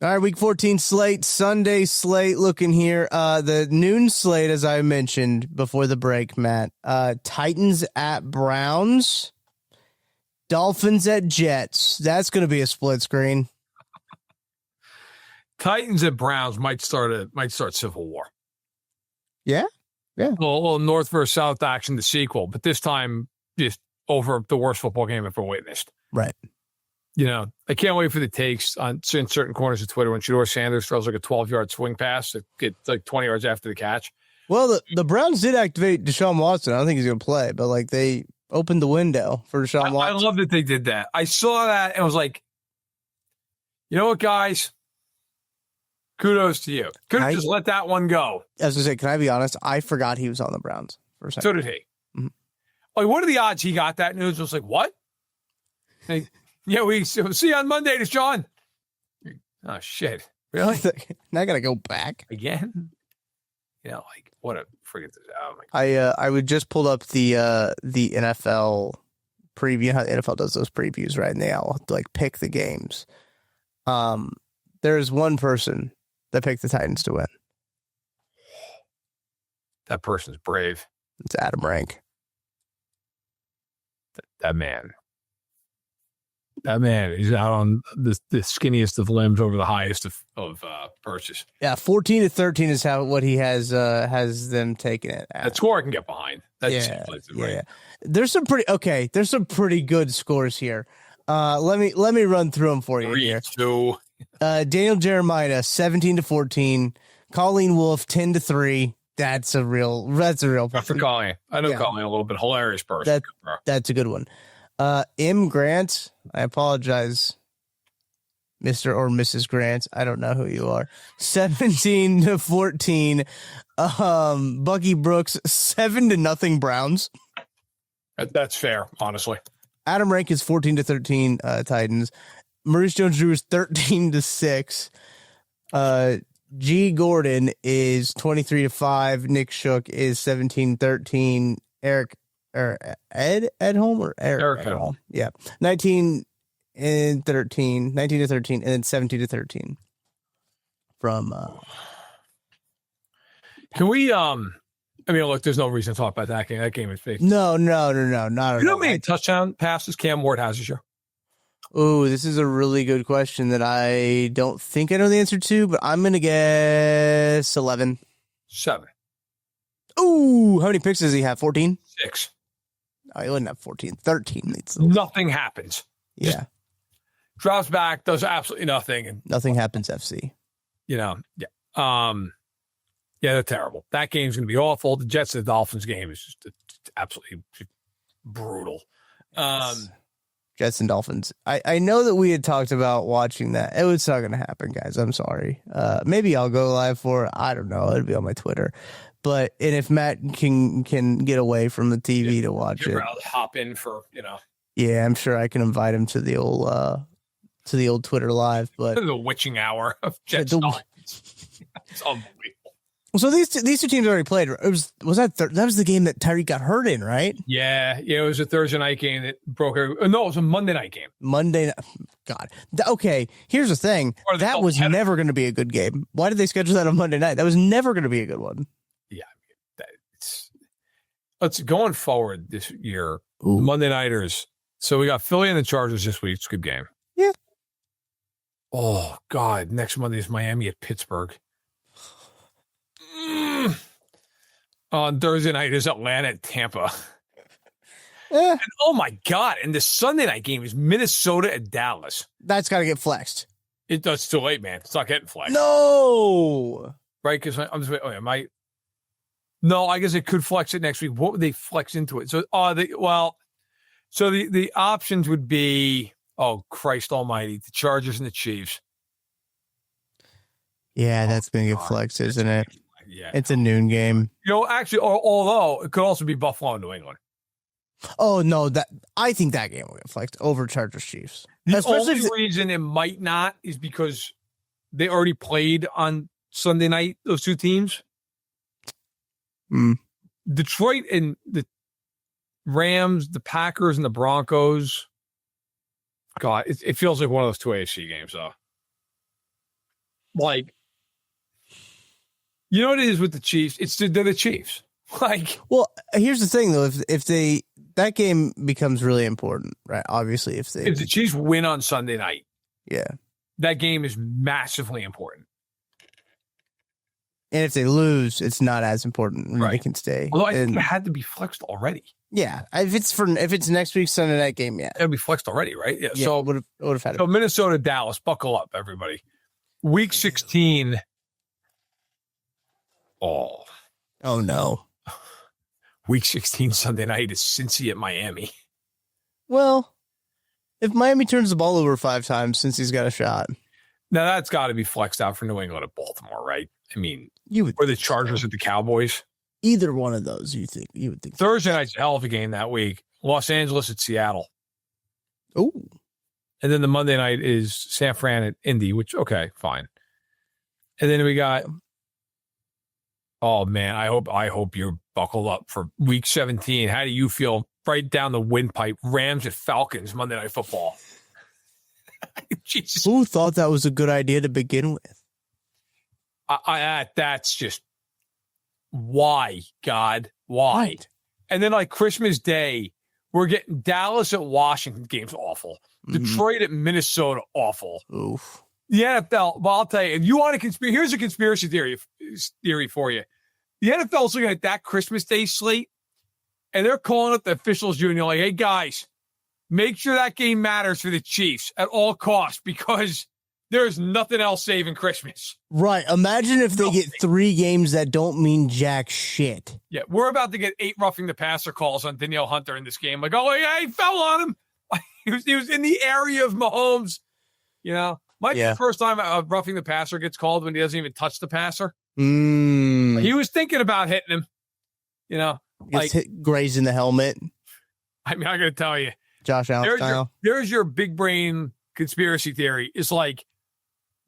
All right, week 14 slate, Sunday slate looking here. The noon slate, as I mentioned before the break, Matt. Titans at Browns. Dolphins at Jets. That's going to be a split screen. Titans at Browns might start civil war. Yeah. A little North versus South action, the sequel, but this time just over the worst football game I've ever witnessed. Right. I can't wait for the takes on certain corners of Twitter when Shedeur Sanders throws like a 12-yard swing pass that gets like 20 yards after the catch. Well, the Browns did activate Deshaun Watson. I don't think he's going to play, but like they opened the window for Deshaun Watson. I love that they did that. I saw that and was like, you know what, guys? Kudos to you. Could have just let that one go. I was going to say, can I be honest? I forgot he was on the Browns for a second. So did he. Mm-hmm. Like, what are the odds he got that news? I was like, what? Hey, yeah, we see you on Monday, Deshaun. Oh, shit. Really? Now I got to go back. Again? Like what a friggin' oh my I would just pulled up the NFL preview. How the NFL does those previews, right? And they all like pick the games. There's one person that picked the Titans to win. That person's brave. It's Adam Rank. That man. That man is out on the skinniest of limbs over the highest of purchase. Yeah, 14-13 is what he has them taking it at. That score I can get behind. That Yeah. Right? There's some pretty good scores here. Let me run through them for you here. 3-2. Daniel Jeremiah 17-14, Colleen Wolfe 10-3. That's a real For Colleen. I know Colleen a little bit. Hilarious person. That's a good one. M. Grant, I apologize, Mr. or Mrs. Grant. I don't know who you are. 17-14. Bucky Brooks 7-0 Browns. That's fair, honestly. Adam Rank is 14-13 Titans. Maurice Jones-Drew is 13-6. G. Gordon is 23-5. Nick Shook is 17-13. Ed Edholm or Eric Edholm? Yeah. 19-13, and then 17-13 from Can we look, there's no reason to talk about that game. That game is fake. No, not at all. You know how many touchdown passes Cam Ward has this year? Oh, this is a really good question that I don't think I know the answer to, but I'm going to guess 11. 7. Ooh, how many picks does he have? 14? 6. Oh, he wouldn't have 14. 13. Nothing happens. Yeah. Just drops back, does absolutely nothing. And nothing happens, FC. Yeah, they're terrible. That game's going to be awful. The Jets and the Dolphins game is just absolutely brutal. Jets and Dolphins. I know that we had talked about watching that. It was not going to happen, guys. I'm sorry. Maybe I'll go live for it. I don't know. It'll be on my Twitter. And if Matt can get away from the TV to watch it, I'll hop in for Yeah, I'm sure I can invite him to the old Twitter live. But the witching hour of Jets. It's unbelievable. So these two teams already played. Was that was the game that Tyreek got hurt in, right? Yeah. It was a Thursday night game that broke. No, it was a Monday night game. Monday. God. Okay. Here's the thing. That was never going to be a good game. Why did they schedule that on Monday night? That was never going to be a good one. Yeah. It's going forward this year. Ooh. Monday nighters. So we got Philly and the Chargers this week. It's a good game. Yeah. Oh God. Next Monday is Miami at Pittsburgh. On Thursday night is Atlanta at Tampa. And, oh my God. And the Sunday night game is Minnesota at Dallas. That's got to get flexed. It's too late, man. It's not getting flexed. No. Right? Because I'm just waiting. No, I guess it could flex it next week. What would they flex into it? So, the options would be, oh, Christ almighty, the Chargers and the Chiefs. Yeah, that's going to get flexed, isn't it? Yeah. It's a noon game. Actually, although it could also be Buffalo and New England. Oh, no, I think that game will get flexed over Chargers Chiefs. The only reason it might not is because they already played on Sunday night, those two teams. Detroit and the Rams, the Packers and the Broncos. God, it feels like one of those two AFC games, though. Like, you know what it is with the Chiefs? They're the Chiefs. Well, here's the thing though: if that game becomes really important, right? Obviously, if the Chiefs win on Sunday night, yeah, that game is massively important. And if they lose, it's not as important. Right. They can stay. Although I think it had to be flexed already. Yeah, if it's next week's Sunday night game, yeah, it'll be flexed already, right? Yeah. So would have had it. So Minnesota, Dallas, buckle up, everybody. Week 16. Oh no. Week 16 Sunday night is Cincy at Miami. Well, if Miami turns the ball over 5 times since he's got a shot. Now that's got to be flexed out for New England at Baltimore, right? I mean, or the Chargers at the Cowboys. Either one of those, you would think. Thursday night's a hell of a game that week. Los Angeles at Seattle. Oh. And then the Monday night is San Fran at Indy, which, okay, fine. And then we got, Oh man, I hope you're buckled up for week 17. How do you feel right down the windpipe? Rams at Falcons, Monday Night Football. Jesus. Who thought that was a good idea to begin with? That's just why, God, why? Right. And then like Christmas Day, we're getting Dallas at Washington games awful. Detroit at Minnesota awful. Oof. The NFL, well, I'll tell you, if you want here's a conspiracy theory for you. The NFL is looking at that Christmas Day slate, and they're calling up the officials union like, hey, guys, make sure that game matters for the Chiefs at all costs because there's nothing else saving Christmas. Right. Imagine if they get 3 games that don't mean jack shit. Yeah, we're about to get 8 roughing the passer calls on Danielle Hunter in this game. Like, oh, yeah, he fell on him. He was in the area of Mahomes, Might be the first time a roughing the passer gets called when he doesn't even touch the passer. He was thinking about hitting him, Like grazing the helmet. I mean, I got to tell you, Josh Allen style. There's your big brain conspiracy theory. It's like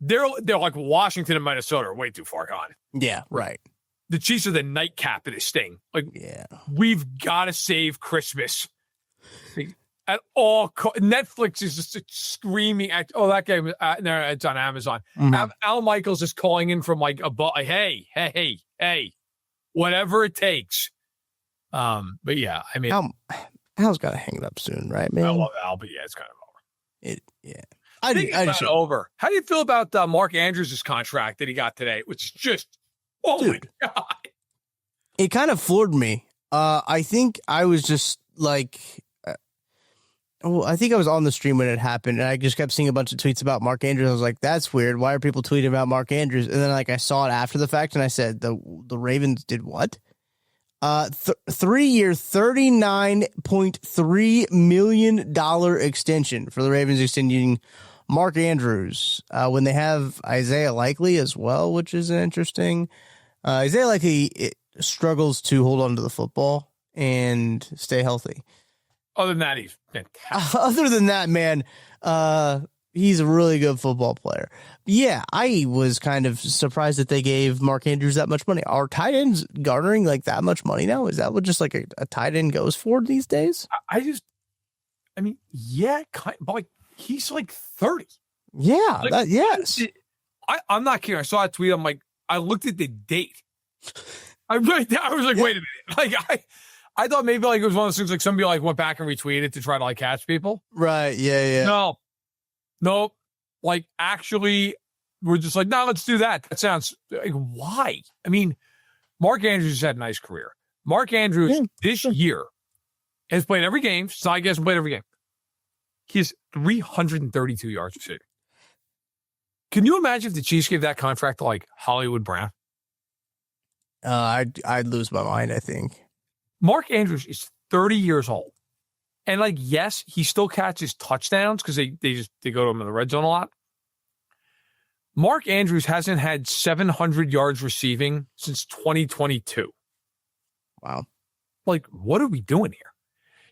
they're like Washington and Minnesota are way too far gone. Yeah, right. The Chiefs are the nightcap of this thing. Like, we've got to save Christmas. At all, Netflix is just screaming at. Oh, that game! No, it's on Amazon. Al Michaels is calling in from like hey, whatever it takes. But yeah, I mean, Al's got to hang it up soon, right, man? I love Al, but yeah, it's kind of over. I just over. How do you feel about Mark Andrews' contract that he got today? Which is just, my God! It kind of floored me. I think I was just like. I think I was on the stream when it happened, and I just kept seeing a bunch of tweets about Mark Andrews. I was like, that's weird. Why are people tweeting about Mark Andrews? And then I saw it after the fact, and I said, the Ravens did what? 3-year, $39.3 million extension for the Ravens extending Mark Andrews when they have Isaiah Likely as well, which is interesting. Isaiah Likely struggles to hold on to the football and stay healthy. Other than that, he's fantastic. Other than that, man, he's a really good football player. Yeah, I was kind of surprised that they gave Mark Andrews that much money. Are tight ends garnering like that much money now? Is that what just like a tight end goes for these days? Yeah, but like he's like 30. Yeah, like, yes. I'm not kidding. I saw a tweet. I'm like, I looked at the date. I was like, wait a minute. Like I thought maybe like it was one of those things like somebody like went back and retweeted to try to like catch people. Right. Yeah. No. Like actually, we're just like, no, let's do that. That sounds like why? I mean, Mark Andrews has had a nice career. Mark Andrews this year has played every game. It's not like he hasn't played every game. He has 332 yards receiving. Can you imagine if the Chiefs gave that contract to like Hollywood Brown? I'd lose my mind, I think. Mark Andrews is 30 years old. And like, yes, he still catches touchdowns because they go to him in the red zone a lot. Mark Andrews hasn't had 700 yards receiving since 2022. Wow. Like, what are we doing here?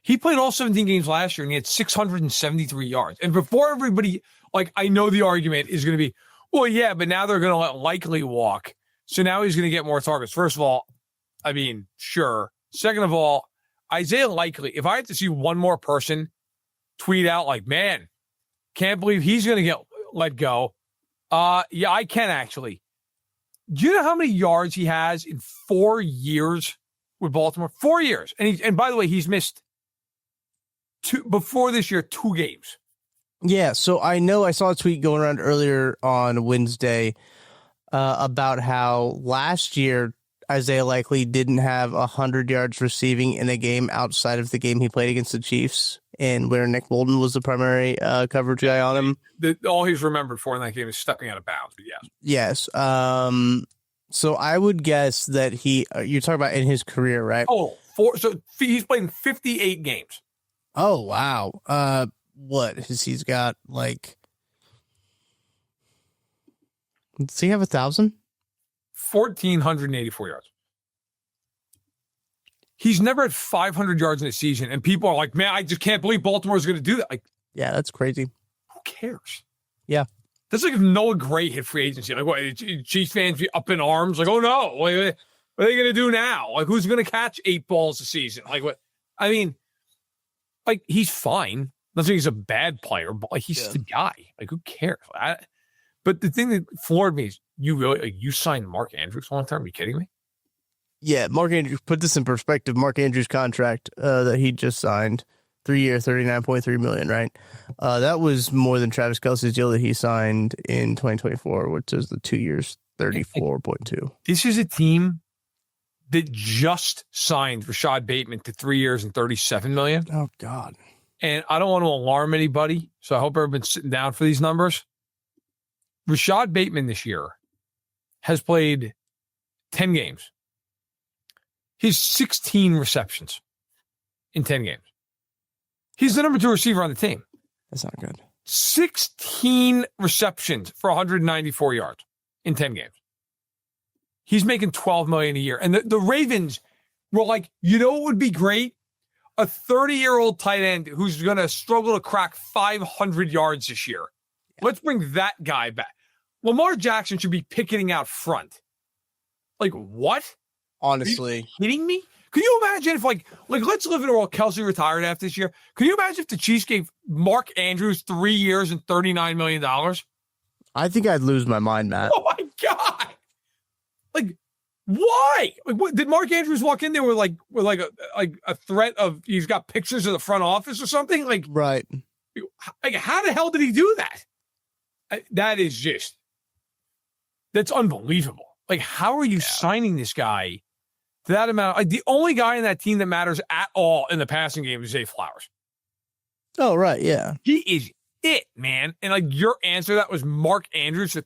He played all 17 games last year and he had 673 yards. And before everybody, like, I know the argument is going to be, well, yeah, but now they're going to let Likely walk. So now he's going to get more targets. First of all, I mean, sure. Second of all, Isaiah Likely, if I had to see one more person tweet out like, man, can't believe he's going to get let go. Yeah, I can actually. Do you know how many yards he has in 4 years with Baltimore? 4 years. And by the way, he's missed before this year, 2 games. Yeah, so I saw a tweet going around earlier on Wednesday about how last year Isaiah Likely didn't have 100 yards receiving in a game outside of the game he played against the Chiefs, and where Nick Bolton was the primary coverage guy on him. All he's remembered for in that game is stepping out of bounds. But yes. So I would guess that you're talking about in his career, right? So he's played in 58 games. Oh, wow. What he's got like? Does he have 1,000? 1,484 yards. He's never had 500 yards in a season, and people are like, man, I just can't believe Baltimore's going to do that. Like, yeah, that's crazy. Who cares? Yeah. That's like if Noah Gray hit free agency. Like, what, Chiefs fans be up in arms? Like, oh, no. What are they going to do now? Like, who's going to catch 8 balls a season? Like, what? I mean, like, he's fine. Not saying he's a bad player, but like, he's the guy. Like, who cares? But the thing that floored me is you signed Mark Andrews long term. Are you kidding me? Yeah, Mark Andrews, put this in perspective. Mark Andrews' contract that he just signed, 3-year, $39.3 million, right? That was more than Travis Kelce's deal that he signed in 2024, which is the 2 years, 34.2. This is a team that just signed Rashad Bateman to 3 years and $37 million. Oh, God. And I don't want to alarm anybody, so I hope everyone's sitting down for these numbers. Rashad Bateman this year has played 10 games. He has 16 receptions in 10 games. He's the number 2 receiver on the team. That's not good. 16 receptions for 194 yards in 10 games. He's making $12 million a year. And the Ravens were like, you know what would be great? A 30-year-old tight end who's going to struggle to crack 500 yards this year. Yeah. Let's bring that guy back. Lamar Jackson should be picketing out front. Like, what? Honestly. Are you kidding me? Could you imagine if, like let's live in a world Kelce retired after this year. Could you imagine if the Chiefs gave Mark Andrews 3 years and $39 million? I think I'd lose my mind, Matt. Oh, my God. Like, why? Like, what, did Mark Andrews walk in there with a threat of he's got pictures of the front office or something? Like, right. Like, how the hell did he do that? That's unbelievable. Like, how are you signing this guy to that amount? Like, the only guy in that team that matters at all in the passing game is Zay Flowers. Oh, right. Yeah. He is it, man. And like, your answer to that was Mark Andrews to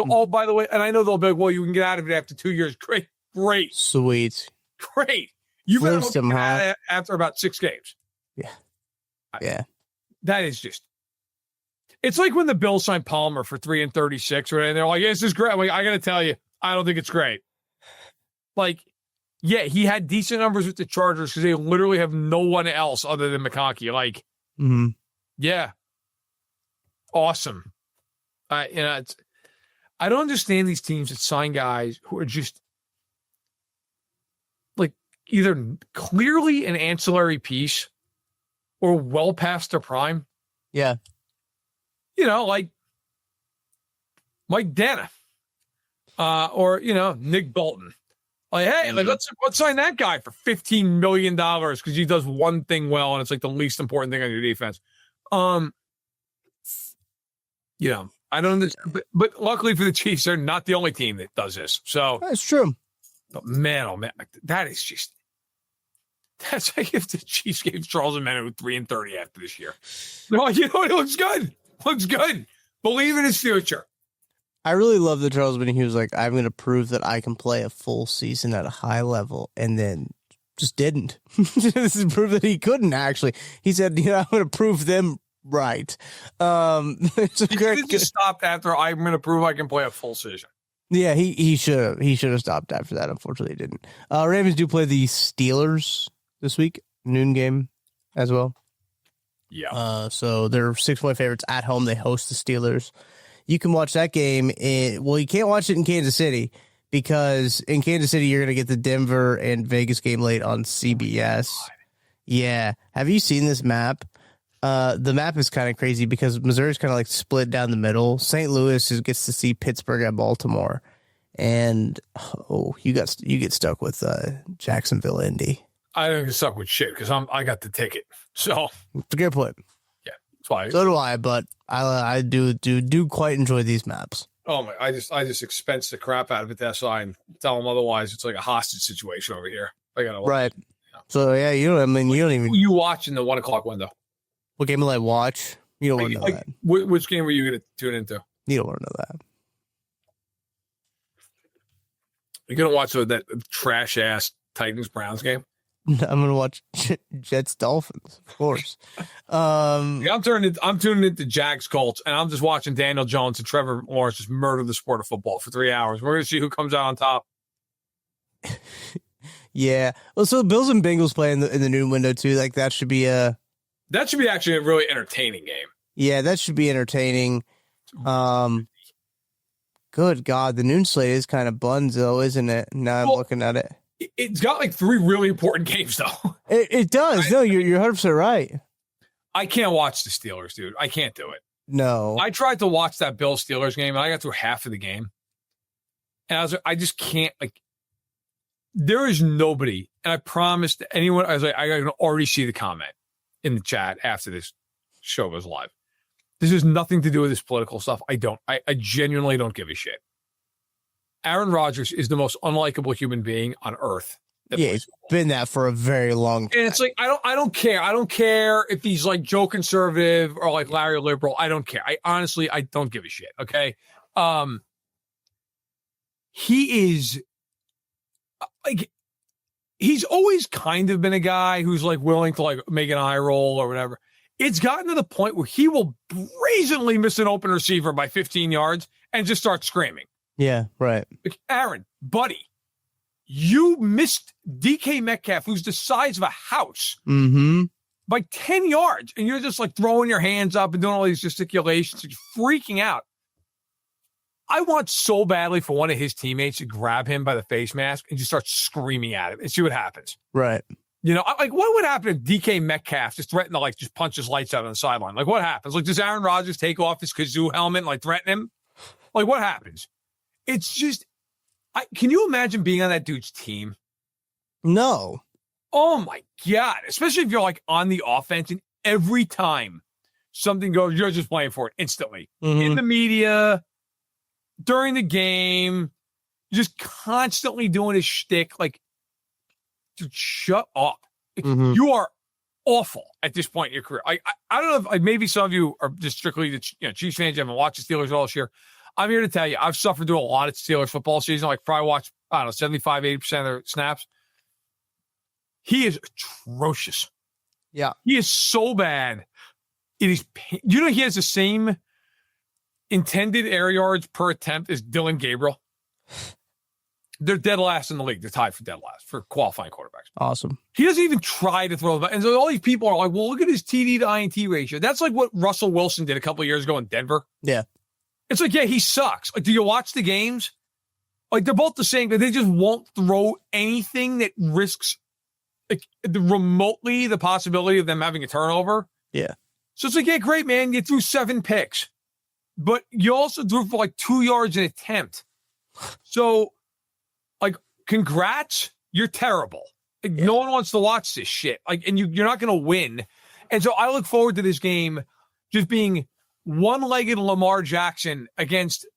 all, by the way, and I know they'll be like, well, you can get out of it after 2 years. Great. Sweet. Great. You better First, get out of it after about 6 games. Yeah. Yeah. That is just, it's like when the Bills signed Palmer for 3 and 36, right? And they're like, yeah, this is great. I'm like, I got to tell you, I don't think it's great. Like, yeah, he had decent numbers with the Chargers because they literally have no one else other than McConkey. Like, yeah, awesome. I don't understand these teams that sign guys who are just like either clearly an ancillary piece or well past their prime. Yeah. You know, like Mike Dana or, Nick Bolton. Like, hey, let's sign that guy for $15 million because he does one thing well, and it's like the least important thing on your defense. I don't understand, but luckily for the Chiefs, they're not the only team that does this. So that's true. But man, oh man, that's like if the Chiefs gave Charles Omenihu 3 and 30 after this year. No, it looks good. Looks good. Believe in his future. I really love that Charles Omenihu was like, I'm going to prove that I can play a full season at a high level, and then just didn't. This is proof that he couldn't, actually. He said, I'm going to prove them right. It's he just stopped after I'm going to prove I can play a full season. Yeah, he should have stopped after that. Unfortunately, he didn't. Ravens do play the Steelers this week, noon game as well. Yeah. So they're 6-point favorites at home. They host the Steelers. You can watch that game. You can't watch it in Kansas City because in Kansas City, you're going to get the Denver and Vegas game late on CBS. Yeah. Have you seen this map? The map is kind of crazy because Missouri's kind of like split down the middle. St. Louis gets to see Pittsburgh and Baltimore. And, you get stuck with Jacksonville, Indy. I don't get stuck with shit because I got the ticket. So. It's a good point. Yeah. That's why. So do I, but I do quite enjoy these maps. Oh my! I just expense the crap out of it. That's why and tell them otherwise. It's like a hostage situation over here. I gotta right. Yeah. So yeah, you don't even. You watch in the 1 o'clock window. What game will I watch? You don't want to know that. Which game were you going to tune into? You don't want to know that. You're going to watch that trash ass Titans Browns game. I'm going to watch Jets Dolphins, of course. I'm tuning into Jags Colts, and I'm just watching Daniel Jones and Trevor Lawrence just murder the sport of football for 3 hours. We're going to see who comes out on top. Yeah. Well, so the Bills and Bengals play in the noon window too. Like that should be actually a really entertaining game. Yeah, that should be entertaining. good God, the noon slate is kind of buns, though, isn't it? Now I'm looking at it. It's got like 3 really important games, though. It does. No, you're 100% right. I can't watch the Steelers, dude. I can't do it. No. I tried to watch that Bills-Steelers game, and I got through half of the game. And I just can't, like, there is nobody, and I promised anyone, I can already see the comment in the chat after this show goes live. This has nothing to do with this political stuff. I genuinely don't give a shit. Aaron Rodgers is the most unlikable human being on earth. Yeah, he's been that for a very long time. And it's like, I don't care. I don't care if he's like Joe Conservative or like Larry Liberal. I don't care. I don't give a shit. Okay. He is like, he's always kind of been a guy who's like willing to like make an eye roll or whatever. It's gotten to the point where he will brazenly miss an open receiver by 15 yards and just start screaming. Yeah, right. Like, Aaron, buddy, you missed DK Metcalf, who's the size of a house, by 10 yards, and you're just like throwing your hands up and doing all these gesticulations, and freaking out. I want so badly for one of his teammates to grab him by the face mask and just start screaming at him and see what happens. Right. You know, like, what would happen if DK Metcalf just threatened to like just punch his lights out on the sideline? Like, what happens? Like, does Aaron Rodgers take off his kazoo helmet and like threaten him? Like, what happens? It's just, can you imagine being on that dude's team? No. Oh my God. Especially if you're like on the offense and every time something goes, you're just playing for it instantly. In the media, during the game, just constantly doing his shtick. Like, dude, shut up. You are awful at this point in your career. I don't know if like, maybe some of you are just strictly the Chiefs fans. You haven't watched the Steelers all this year. I'm here to tell you, I've suffered through a lot of Steelers football season. Like, probably watched, I don't know, 75, 80% of their snaps. He is atrocious. Yeah. He is so bad. It is, you know, he has the same intended air yards per attempt as Dylan Gabriel. They're dead last in the league. They're tied for dead last for qualifying quarterbacks. Awesome. He doesn't even try to throw the ball. And so all these people are like, well, look at his TD to INT ratio. That's like what Russell Wilson did a couple of years ago in Denver. Yeah. It's like, yeah, he sucks. Like, do you watch the games? Like, they're both the same, but they just won't throw anything that risks like remotely the possibility of them having a turnover. Yeah. So it's like, yeah, great, man. You threw 7 picks, but you also threw for like 2 yards an attempt. So, like, congrats. You're terrible. Like, no one wants to watch this shit. Like, and you're not going to win. And so I look forward to this game just being one-legged Lamar Jackson against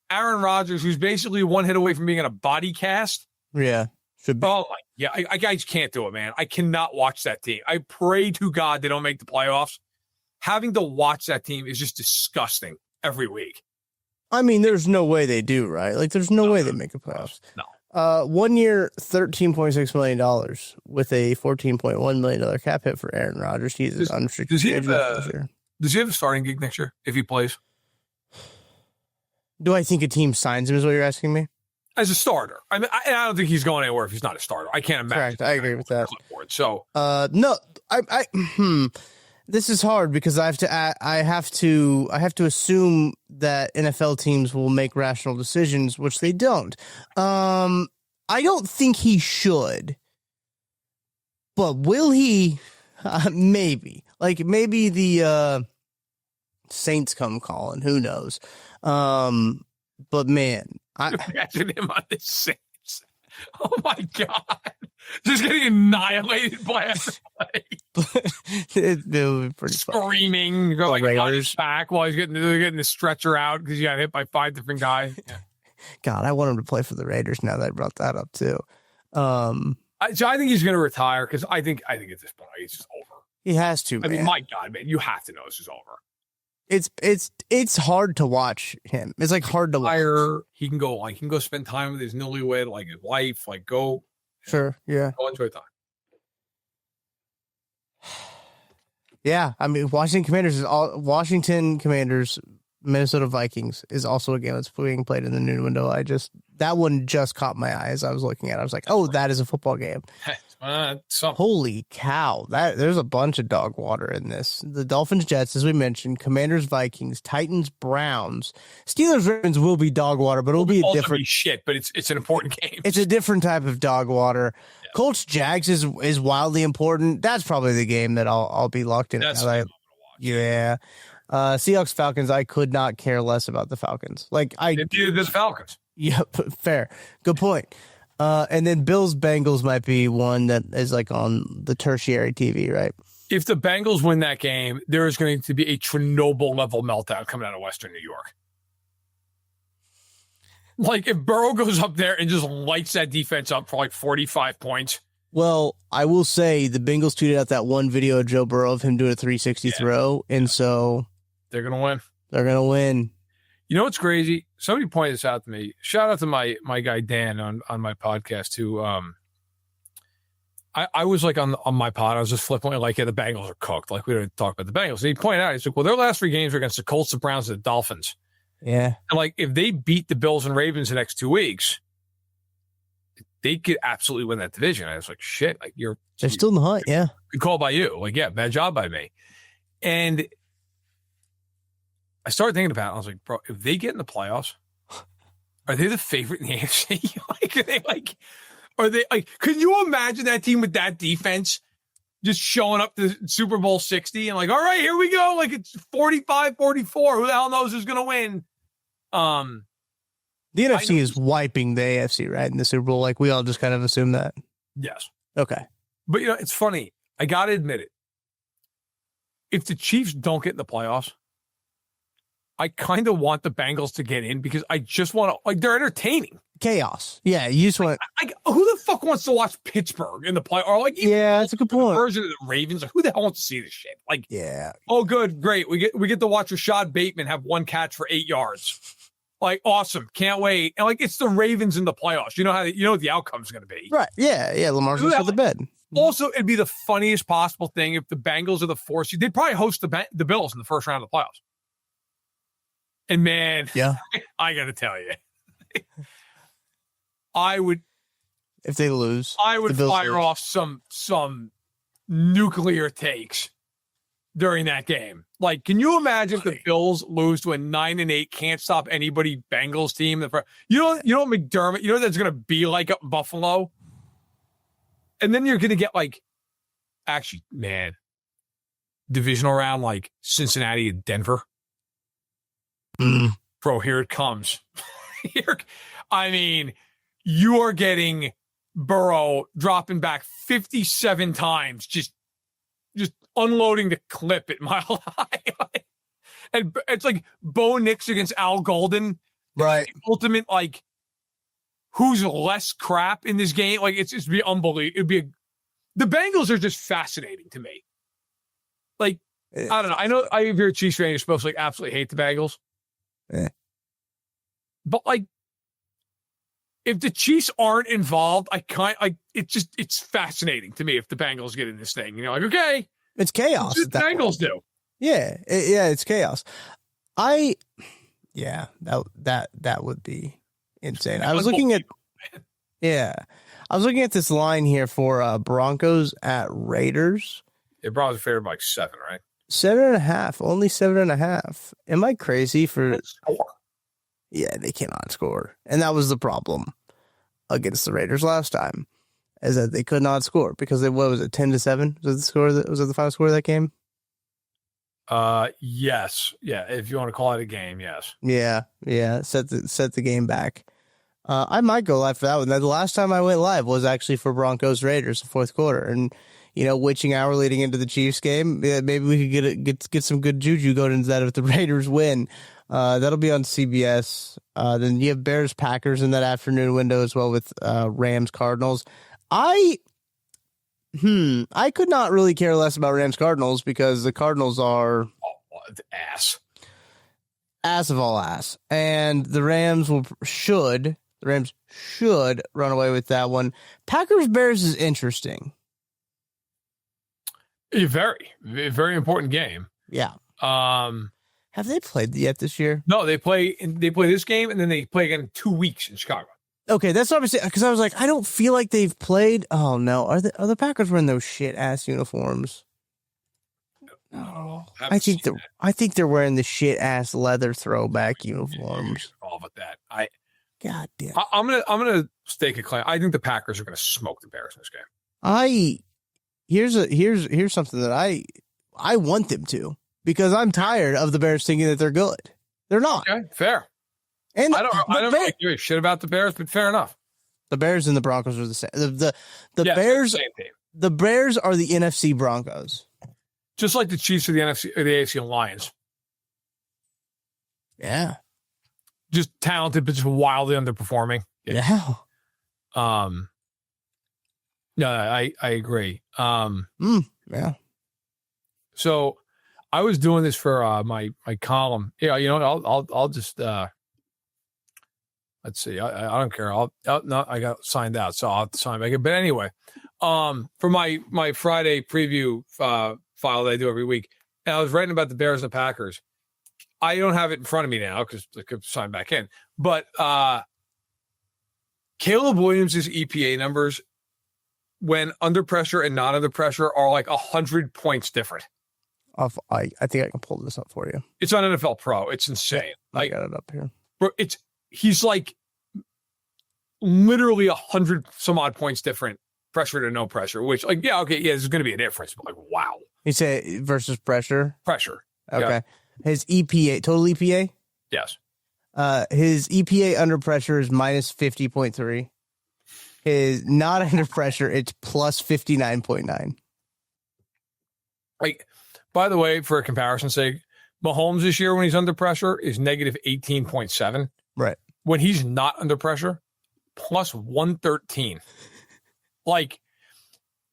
Aaron Rodgers, who's basically one hit away from being in a body cast. Yeah. Oh, my. Yeah, I just can't do it, man. I cannot watch that team. I pray to God they don't make the playoffs. Having to watch that team is just disgusting every week. I mean, there's no way they do, right? Like, there's no way they make the playoffs. No. 1 year, $13.6 million with a $14.1 million cap hit for Aaron Rodgers. He's an unrestricted free agent this year. Does he have a starting gig next year if he plays? Do I think a team signs him is what you're asking me? As a starter. I mean, I don't think he's going anywhere if he's not a starter. I can't imagine. Correct. I agree with that. Clipboard. So, no, this is hard because I have to assume that NFL teams will make rational decisions, which they don't. I don't think he should, but will he? Maybe. Like, maybe the Saints come calling. Who knows? But man, imagine him on the Saints. Oh my God. Just getting annihilated by everybody. it would be pretty screaming. You go like on his back while he's getting the stretcher out because he got hit by 5 different guys. Yeah. God, I want him to play for the Raiders now that I brought that up too. So I think he's going to retire because I think at this point it's just over. He has to. I mean, my God, man, you have to know this is over. It's hard to watch him. It's like hard to watch. He can go spend time with his newlywed, like his wife, like go. Sure. Yeah. Go enjoy time. Yeah. I mean, Washington Commanders, Minnesota Vikings is also a game that's being played in the noon window. I just that one just caught my eye as I was looking at it. I was like, oh, that is a football game. Holy cow. There's a bunch of dog water in this. The Dolphins, Jets, as we mentioned, Commanders, Vikings, Titans, Browns, Steelers, Ravens will be dog water, but it'll be a different shit, but it's an important game. It's a different type of dog water. Yeah. Colts, Jags is wildly important. That's probably the game that I'll be locked in. That's yeah. Seahawks, Falcons. I could not care less about the Falcons. The Falcons. Yeah, fair. Good point. And then Bills Bengals might be one that is like on the tertiary TV, right? If the Bengals win that game, there is going to be a Chernobyl level meltdown coming out of Western New York. Like if Burrow goes up there and just lights that defense up for like 45 points. Well, I will say the Bengals tweeted out that one video of Joe Burrow of him doing a 360 throw, and so they're going to win. They're going to win. You know what's crazy? Somebody pointed this out to me. Shout out to my guy Dan on my podcast who I was like on my pod, I was just flipping like, yeah, the Bengals are cooked. Like we don't talk about the Bengals. And he pointed out, he's like, well, their last 3 games were against the Colts, the Browns, and the Dolphins. Yeah. And like if they beat the Bills and Ravens the next 2 weeks, they could absolutely win that division. I was like, shit, like they're still in the hunt, yeah. Good call by you. Like, yeah, bad job by me. And I started thinking about it. I was like, bro, if they get in the playoffs, are they the favorite in the AFC? Are they like, can you imagine that team with that defense just showing up to Super Bowl 60 and like, all right, here we go. Like it's 45-44. Who the hell knows who's going to win? The NFC is wiping the AFC, right? In the Super Bowl. Like we all just kind of assume that. Yes. Okay. But it's funny. I got to admit it. If the Chiefs don't get in the playoffs, I kind of want the Bengals to get in because I just want to, like, they're entertaining. Chaos. Yeah, you just want. Who the fuck wants to watch Pittsburgh in the play? Or like, yeah, that's a good point. Version of the Ravens. Like, who the hell wants to see this shit? Like, yeah. Oh, good, great. We get to watch Rashad Bateman have 1 catch for 8 yards. Like, awesome. Can't wait. And like, it's the Ravens in the playoffs. You know what the outcome's going to be, right? Yeah, yeah. Lamar's going to the bed. Also, it'd be the funniest possible thing if the Bengals are the 4 seed. They'd probably host the Bills in the first round of the playoffs. And man, yeah, I got to tell you, I would, if they lose, I would fire off some nuclear takes during that game. Like, can you imagine if the Bills lose to a 9-8 can't stop anybody Bengals team? You know McDermott. You know what that's going to be like up in Buffalo. And then you're going to get like, actually, man, divisional round like Cincinnati and Denver. Bro, here it comes. I mean, you are getting Burrow dropping back 57 times, just unloading the clip at Mile High. And it's like Bo Nix against Al Golden. Right. Ultimate, like, who's less crap in this game? Like, it's just be unbelievable. The Bengals are just fascinating to me. Like, I don't know. I know if you're a Chiefs fan, you're supposed to like absolutely hate the Bengals. Yeah. But like, if the Chiefs aren't involved, it's fascinating to me if the Bengals get in this thing. You know, like, okay, it's chaos. What the Bengals do. Yeah, it's chaos. That would be insane. I was looking at this line here for Broncos at Raiders. It Broncos favored by like 7, right? 7.5, only 7.5. Am I crazy for score? Yeah, they cannot score, and that was the problem against the Raiders last time, is that they could not score because what was it, 10-7? Was it the score? Was it the final score of that game? Yes, yeah. If you want to call it a game, yes. Yeah. Set the game back. I might go live for that one. The last time I went live was actually for Broncos Raiders, the 4th quarter, and witching hour leading into the Chiefs game. Yeah, maybe we could get some good juju going into that if the Raiders win. That'll be on CBS. Then you have Bears Packers in that afternoon window as well with Rams Cardinals. I could not really care less about Rams Cardinals because the Cardinals are ass of all ass, and the Rams should run away with that one. Packers Bears is interesting. A very, very important game. Yeah. Have they played yet this year? No, they play this game and then they play again in 2 weeks in Chicago. Okay, that's what I'm saying. Because I was like, I don't feel like they've played. Oh no, are the Packers wearing those shit ass uniforms? No, I think they're wearing the shit ass leather throwback uniforms. All with that, God damn. I'm gonna stake a claim. I think the Packers are gonna smoke the Bears in this game. Here's something that I want them to, because I'm tired of the Bears thinking that they're good. They're not. Okay, fair. And I don't really give a shit about the Bears, but fair enough. The Bears and the Broncos are the same. The Yeah, Bears, same team. the Bears are the NFC Broncos. Just like the Chiefs are the NFC or the AFC Lions. Yeah. Just talented, but just wildly underperforming. Yeah. No, I agree. Yeah. So I was doing this for my column. Yeah, you know, I'll just let's see. I don't care. No, I got signed out, so I'll have to sign back in. But anyway, for my Friday preview file that I do every week, and I was writing about the Bears and the Packers. I don't have it in front of me now because I could sign back in. But Caleb Williams' EPA numbers when under pressure and not under pressure are like 100 points different. I think I can pull this up for you. It's on NFL Pro. It's insane. I got it up here. Bro, he's like literally 100 some odd points different, pressure to no pressure, which like, yeah, okay, yeah, there's going to be a difference, but like, wow. You say versus pressure? Pressure. Okay. Yeah. His EPA, total EPA? Yes. His EPA under pressure is minus 50.3. His not under pressure, it's plus 59.9. Like, by the way, for a comparison's sake, Mahomes this year when he's under pressure is negative 18.7. Right. When he's not under pressure, plus 113. Like,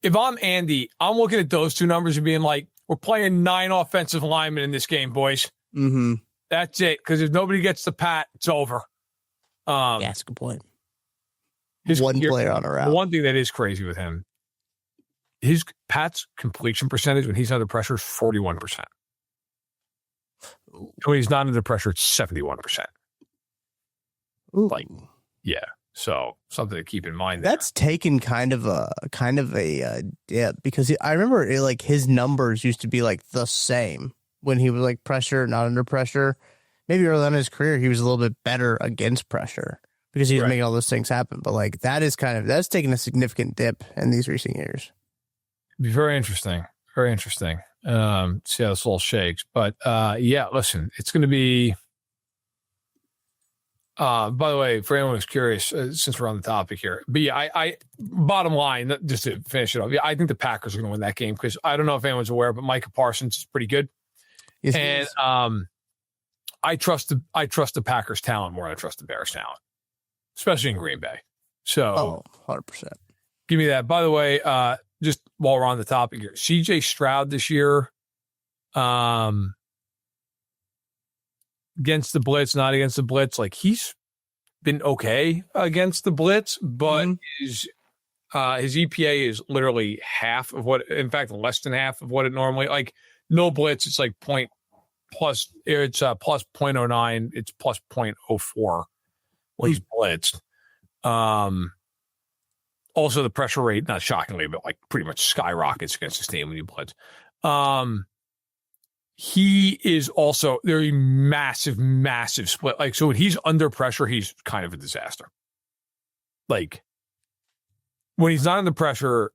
if I'm Andy, I'm looking at those two numbers and being like, we're playing 9 offensive linemen in this game, boys. Mm-hmm. That's it. Because if nobody gets the pat, it's over. Yeah, that's a good point. One player on a route. One thing that is crazy with him, his Pat's completion percentage when he's under pressure is 41%. When he's not under pressure, it's 71%. Ooh. Like, yeah. So something to keep in mind. That's taken kind of a dip, because I remember his numbers used to be like the same when he was like pressure, not under pressure. Maybe early on in his career, he was a little bit better against pressure because he was making all those things happen. But like that's taken a significant dip in these recent years. It'd be very interesting. Very interesting. See how this all shakes. But yeah, listen, it's going to be. By the way, for anyone who's curious, since we're on the topic here, but yeah, I bottom line, just to finish it off, yeah, I think the Packers are going to win that game because I don't know if anyone's aware, but Micah Parsons is pretty good, and I trust the Packers' talent more than I trust the Bears' talent, especially in Green Bay. So, 100%. Give me that. By the way, just while we're on the topic here, CJ Stroud this year, against the blitz, not against the blitz. Like he's been okay against the blitz, but his EPA is literally half of what, in fact, less than half of what it normally, like no blitz. It's like plus 0.09. It's plus 0.04 when he's blitzed. Also the pressure rate, not shockingly, but like pretty much skyrockets against the team when you blitz. He is also very massive split. Like, so when he's under pressure, he's kind of a disaster. Like, when he's not under pressure,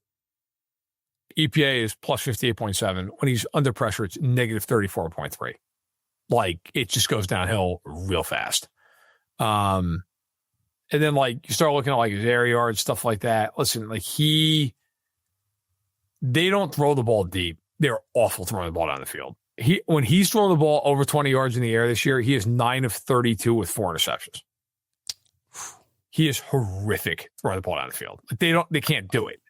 EPA is plus 58.7. When he's under pressure, it's negative 34.3. Like, it just goes downhill real fast. And then, like, you start looking at, like, his air yards, stuff like that. Listen, like, they don't throw the ball deep. They're awful throwing the ball down the field. When he's throwing the ball over 20 yards in the air this year, he is 9 of 32 with 4 interceptions. He is horrific throwing the ball down the field. Like they can't do it.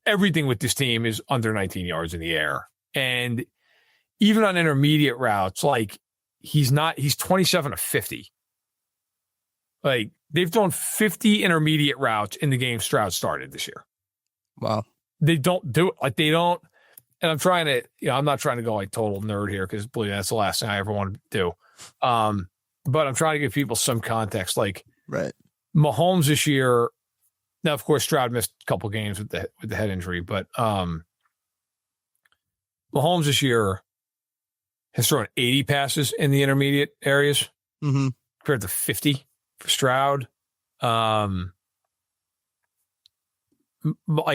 Everything with this team is under 19 yards in the air. And even on intermediate routes, like he's 27 of 50. Like they've thrown 50 intermediate routes in the game Stroud started this year. Wow. They don't do it. Like they don't. And I'm trying to, I'm not trying to go like total nerd here because believe me, that's the last thing I ever want to do. But I'm trying to give people some context. Like, right. Mahomes this year. Now, of course, Stroud missed a couple games with the head injury, but Mahomes this year has thrown 80 passes in the intermediate areas compared to 50 for Stroud. Like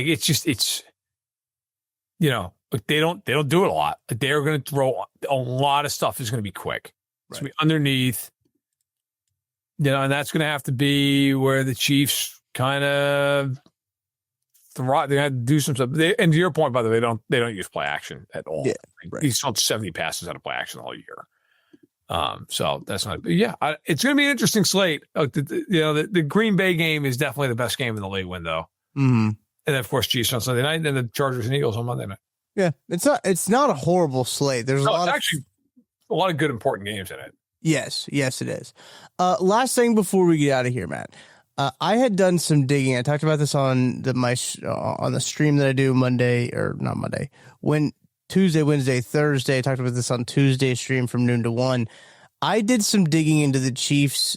it's you know, like they don't do it a lot. Like they're going to throw a lot of stuff is going to be quick. It's going to be underneath, you know, and that's going to have to be where the Chiefs kind of thrive. They have to do some stuff. And to your point, by the way, they don't use play action at all. Yeah, right. He's thrown 70 passes out of play action all year. So that's not. Yeah, it's going to be an interesting slate. The Green Bay game is definitely the best game in the late window. Mm-hmm. And then, of course, Chiefs on Sunday night, and then the Chargers and Eagles on Monday night. Yeah, it's not a horrible slate. There's a lot of good important games in it. Yes, it is. Last thing before we get out of here, Matt. I had done some digging. I talked about this on the stream that I do Tuesday, Wednesday, Thursday. I talked about this on Tuesday stream from noon to 1. I did some digging into the Chiefs'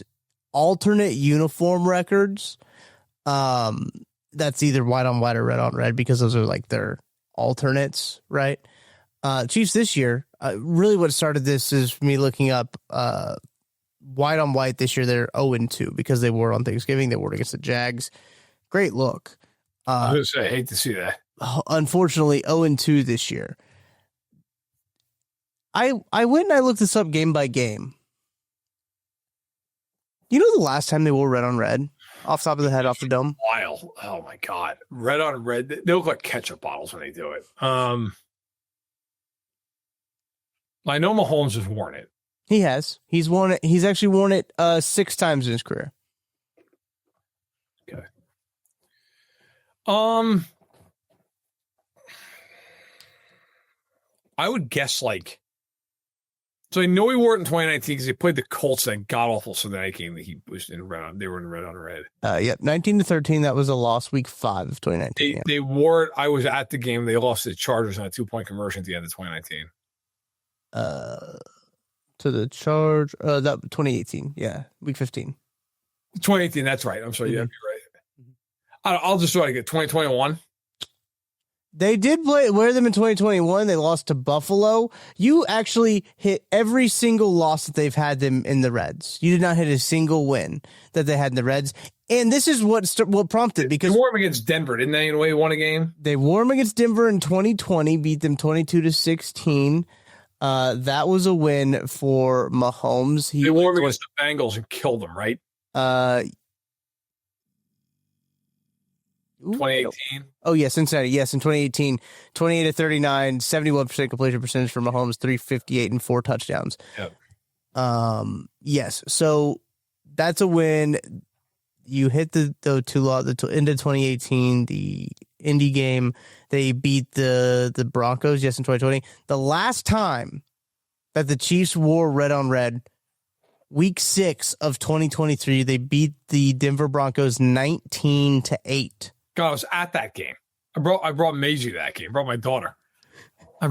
alternate uniform records. That's either white on white or red on red because those are like their alternates, right? Chiefs this year, really what started this is me looking up white on white this year. They're 0-2 because they were on Thanksgiving. They were against the Jags. Great look. I was going to say, I hate to see that. Unfortunately, 0-2 this year. I went and I looked this up game by game. You know the last time they wore red on red? Off the top of the head, off the dome? Wild. Oh, my God. Red on red. They look like ketchup bottles when they do it. I know Mahomes has worn it. He has. He's worn it. He's actually worn it 6 times in his career. Okay. I would guess so I know he wore it in 2019 because he played the Colts that god awful Sunday night game that he was in red on. They were in red on red. Yep, 19-13. That was a loss week 5 of 2019. They wore it. I was at the game. They lost to the Chargers on a 2-point conversion at the end of 2019. To the Charge. That 2018. Yeah, week 15. 2018. That's right. I'm sorry. Mm-hmm. Yeah, you're right. I'll just try to get 2021. They did wear them in 2021. They lost to Buffalo. You actually hit every single loss that they've had them in the Reds. You did not hit a single win that they had in the Reds. And this is what prompted, because they wore them against Denver, didn't they? In a way, won a game. They wore them against Denver in 2020, beat them 22-16. That was a win for Mahomes. They wore them against the Bengals and killed them, right? 2018. Oh, yeah, Cincinnati. Yes, in 2018, 28-39, 71% completion percentage for Mahomes, 358 and 4 touchdowns. Yep. Yes, so that's a win. You hit the end of 2018, the Indy game. They beat the Broncos, yes, in 2020. The last time that the Chiefs wore red on red, week 6 of 2023, they beat the Denver Broncos 19-8. God, I was at that game. I brought Maisie to that game. I brought my daughter. And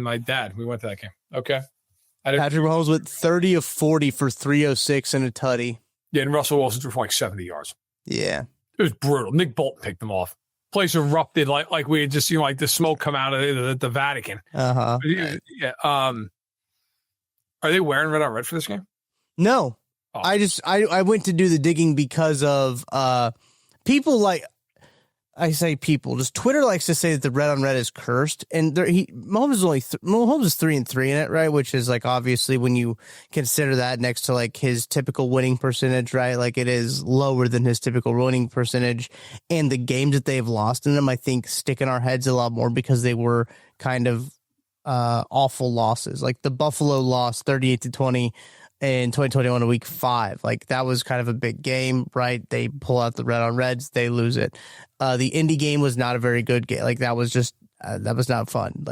my dad. We went to that game. Okay. Patrick Mahomes went 30 of 40 for 306 and a tutty. Yeah, and Russell Wilson threw for 70 yards. Yeah. It was brutal. Nick Bolton picked them off. Place erupted like we had just seen the smoke come out of the Vatican. Uh-huh. Yeah. Are they wearing red on red for this game? No. Oh. I went to do the digging because of people just Twitter likes to say that the red on red is cursed, and Mahomes is 3-3 in it, right? Which is obviously when you consider that next to his typical winning percentage, right? It is lower than his typical winning percentage, and the games that they've lost in them, I think, stick in our heads a lot more because they were kind of awful losses. Like the Buffalo loss 38-20 in 2021 in week 5. That was kind of a big game, right? They pull out the red on reds, they lose it. The Indy game was not a very good game. That was just that was not fun.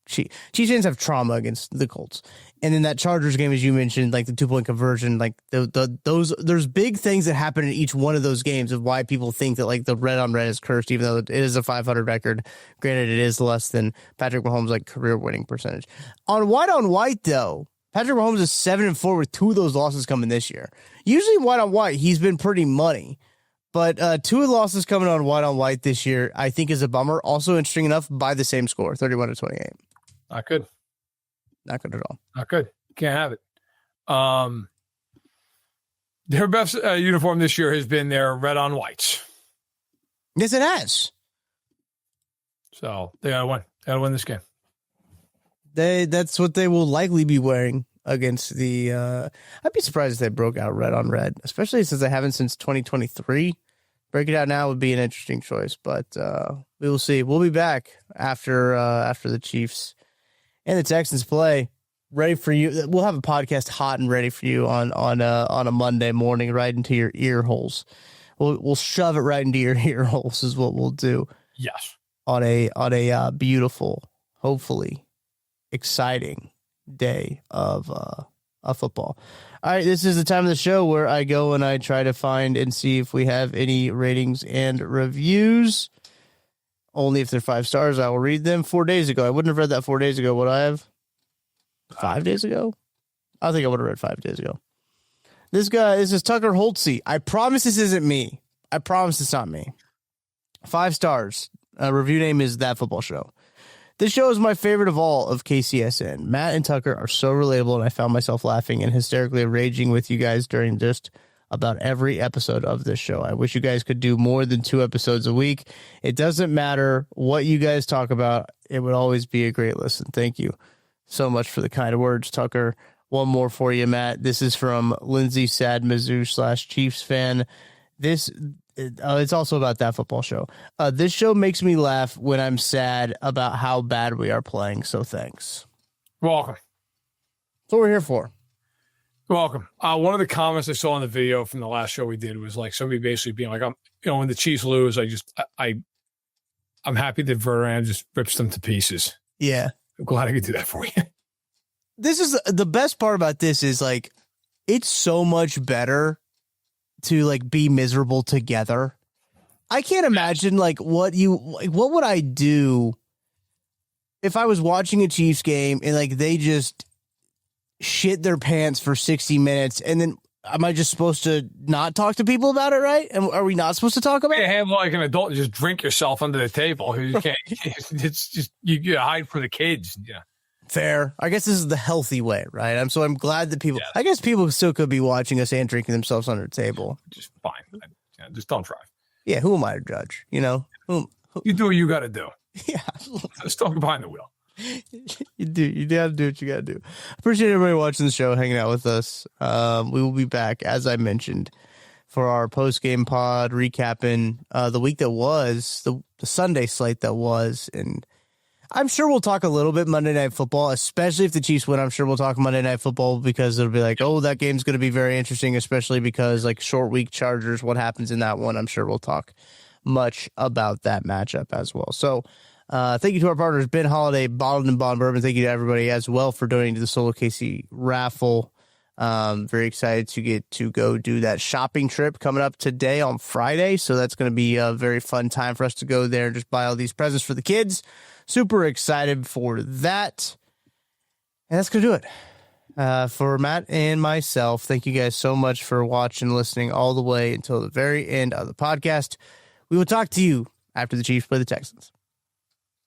Chiefs fans have trauma against the Colts. And then that Chargers game, as you mentioned, the 2-point conversion, there's big things that happen in each one of those games of why people think that the red on red is cursed, even though it is a 500 record. Granted, it is less than Patrick Mahomes' career winning percentage. On white, though, Patrick Mahomes is 7-4 with 2 of those losses coming this year. Usually white on white, he's been pretty money. But 2 of the losses coming on white this year, I think is a bummer. Also interesting enough, by the same score, 31-28. Not good. Not good at all. Not good. Can't have it. Their best uniform this year has been their red on whites. Yes, it has. So they gotta win. They gotta win this game. That's what they will likely be wearing against the. I'd be surprised if they broke out red on red, especially since they haven't since 2023. Break it out now would be an interesting choice, but we will see. We'll be back after the Chiefs and the Texans play. Ready for you. We'll have a podcast hot and ready for you on a Monday morning, right into your ear holes. We'll shove it right into your ear holes is what we'll do. Yes. On a beautiful, hopefully exciting day of football. All right, this is the time of the show where I go and I try to find and see if we have any ratings and reviews. Only if they're 5 stars, I will read them. 4 days ago, I wouldn't have read that 4 days ago. Would I have? 5 days ago? I think I would have read 5 days ago. This is Tucker Holtzy. I promise this isn't me. I promise it's not me. 5 stars. Review name is That Football Show. This show is my favorite of all of KCSN. Matt and Tucker are so relatable, and I found myself laughing and hysterically raging with you guys during just about every episode of this show. I wish you guys could do more than 2 episodes a week. It doesn't matter what you guys talk about. It would always be a great listen. Thank you so much for the kind words, Tucker. One more for you, Matt. This is from Lindsay Sad Mizzou / Chiefs fan. It's also about That Football Show. This show makes me laugh when I'm sad about how bad we are playing. So thanks. Welcome. That's what we're here for. Welcome. One of the comments I saw in the video from the last show we did was like somebody basically being like, when the Chiefs lose, I'm happy that Verderame just rips them to pieces. Yeah. I'm glad I could do that for you. This is the best part about this is like, it's so much better to like be miserable together. I can't imagine what would I do if I was watching a Chiefs game and like they just shit their pants for 60 minutes and then am I just supposed to not talk to people about it, right? And are we not supposed to talk about it? You have like an adult and just drink yourself under the table. You can't. It's just you hide from the kids. Yeah. Fair. I guess this is the healthy way, right? I'm glad that people. Yes. I guess people still could be watching us and drinking themselves under the table. Just fine. Just don't try. Yeah. Who am I to judge? You know. Who you do what you got to do. Yeah. Just don't get behind the wheel. You do. You gotta do what you gotta do. Appreciate everybody watching the show, hanging out with us. We will be back, as I mentioned, for our post-game pod recapping the week that was, the Sunday slate that was, and I'm sure we'll talk a little bit Monday Night Football, especially if the Chiefs win. I'm sure we'll talk Monday Night Football because it'll be like, oh, that game's going to be very interesting, especially because like short week Chargers, what happens in that one? I'm sure we'll talk much about that matchup as well. So thank you to our partners, Ben Holiday, Bottled and Bond Bourbon. Thank you to everybody as well for donating to the Solo KC raffle. Very excited to get to go do that shopping trip coming up today on Friday. So that's going to be a very fun time for us to go there and just buy all these presents for the kids. Super excited for that. And that's going to do it. For Matt and myself, thank you guys so much for watching, listening all the way until the very end of the podcast. We will talk to you after the Chiefs play the Texans.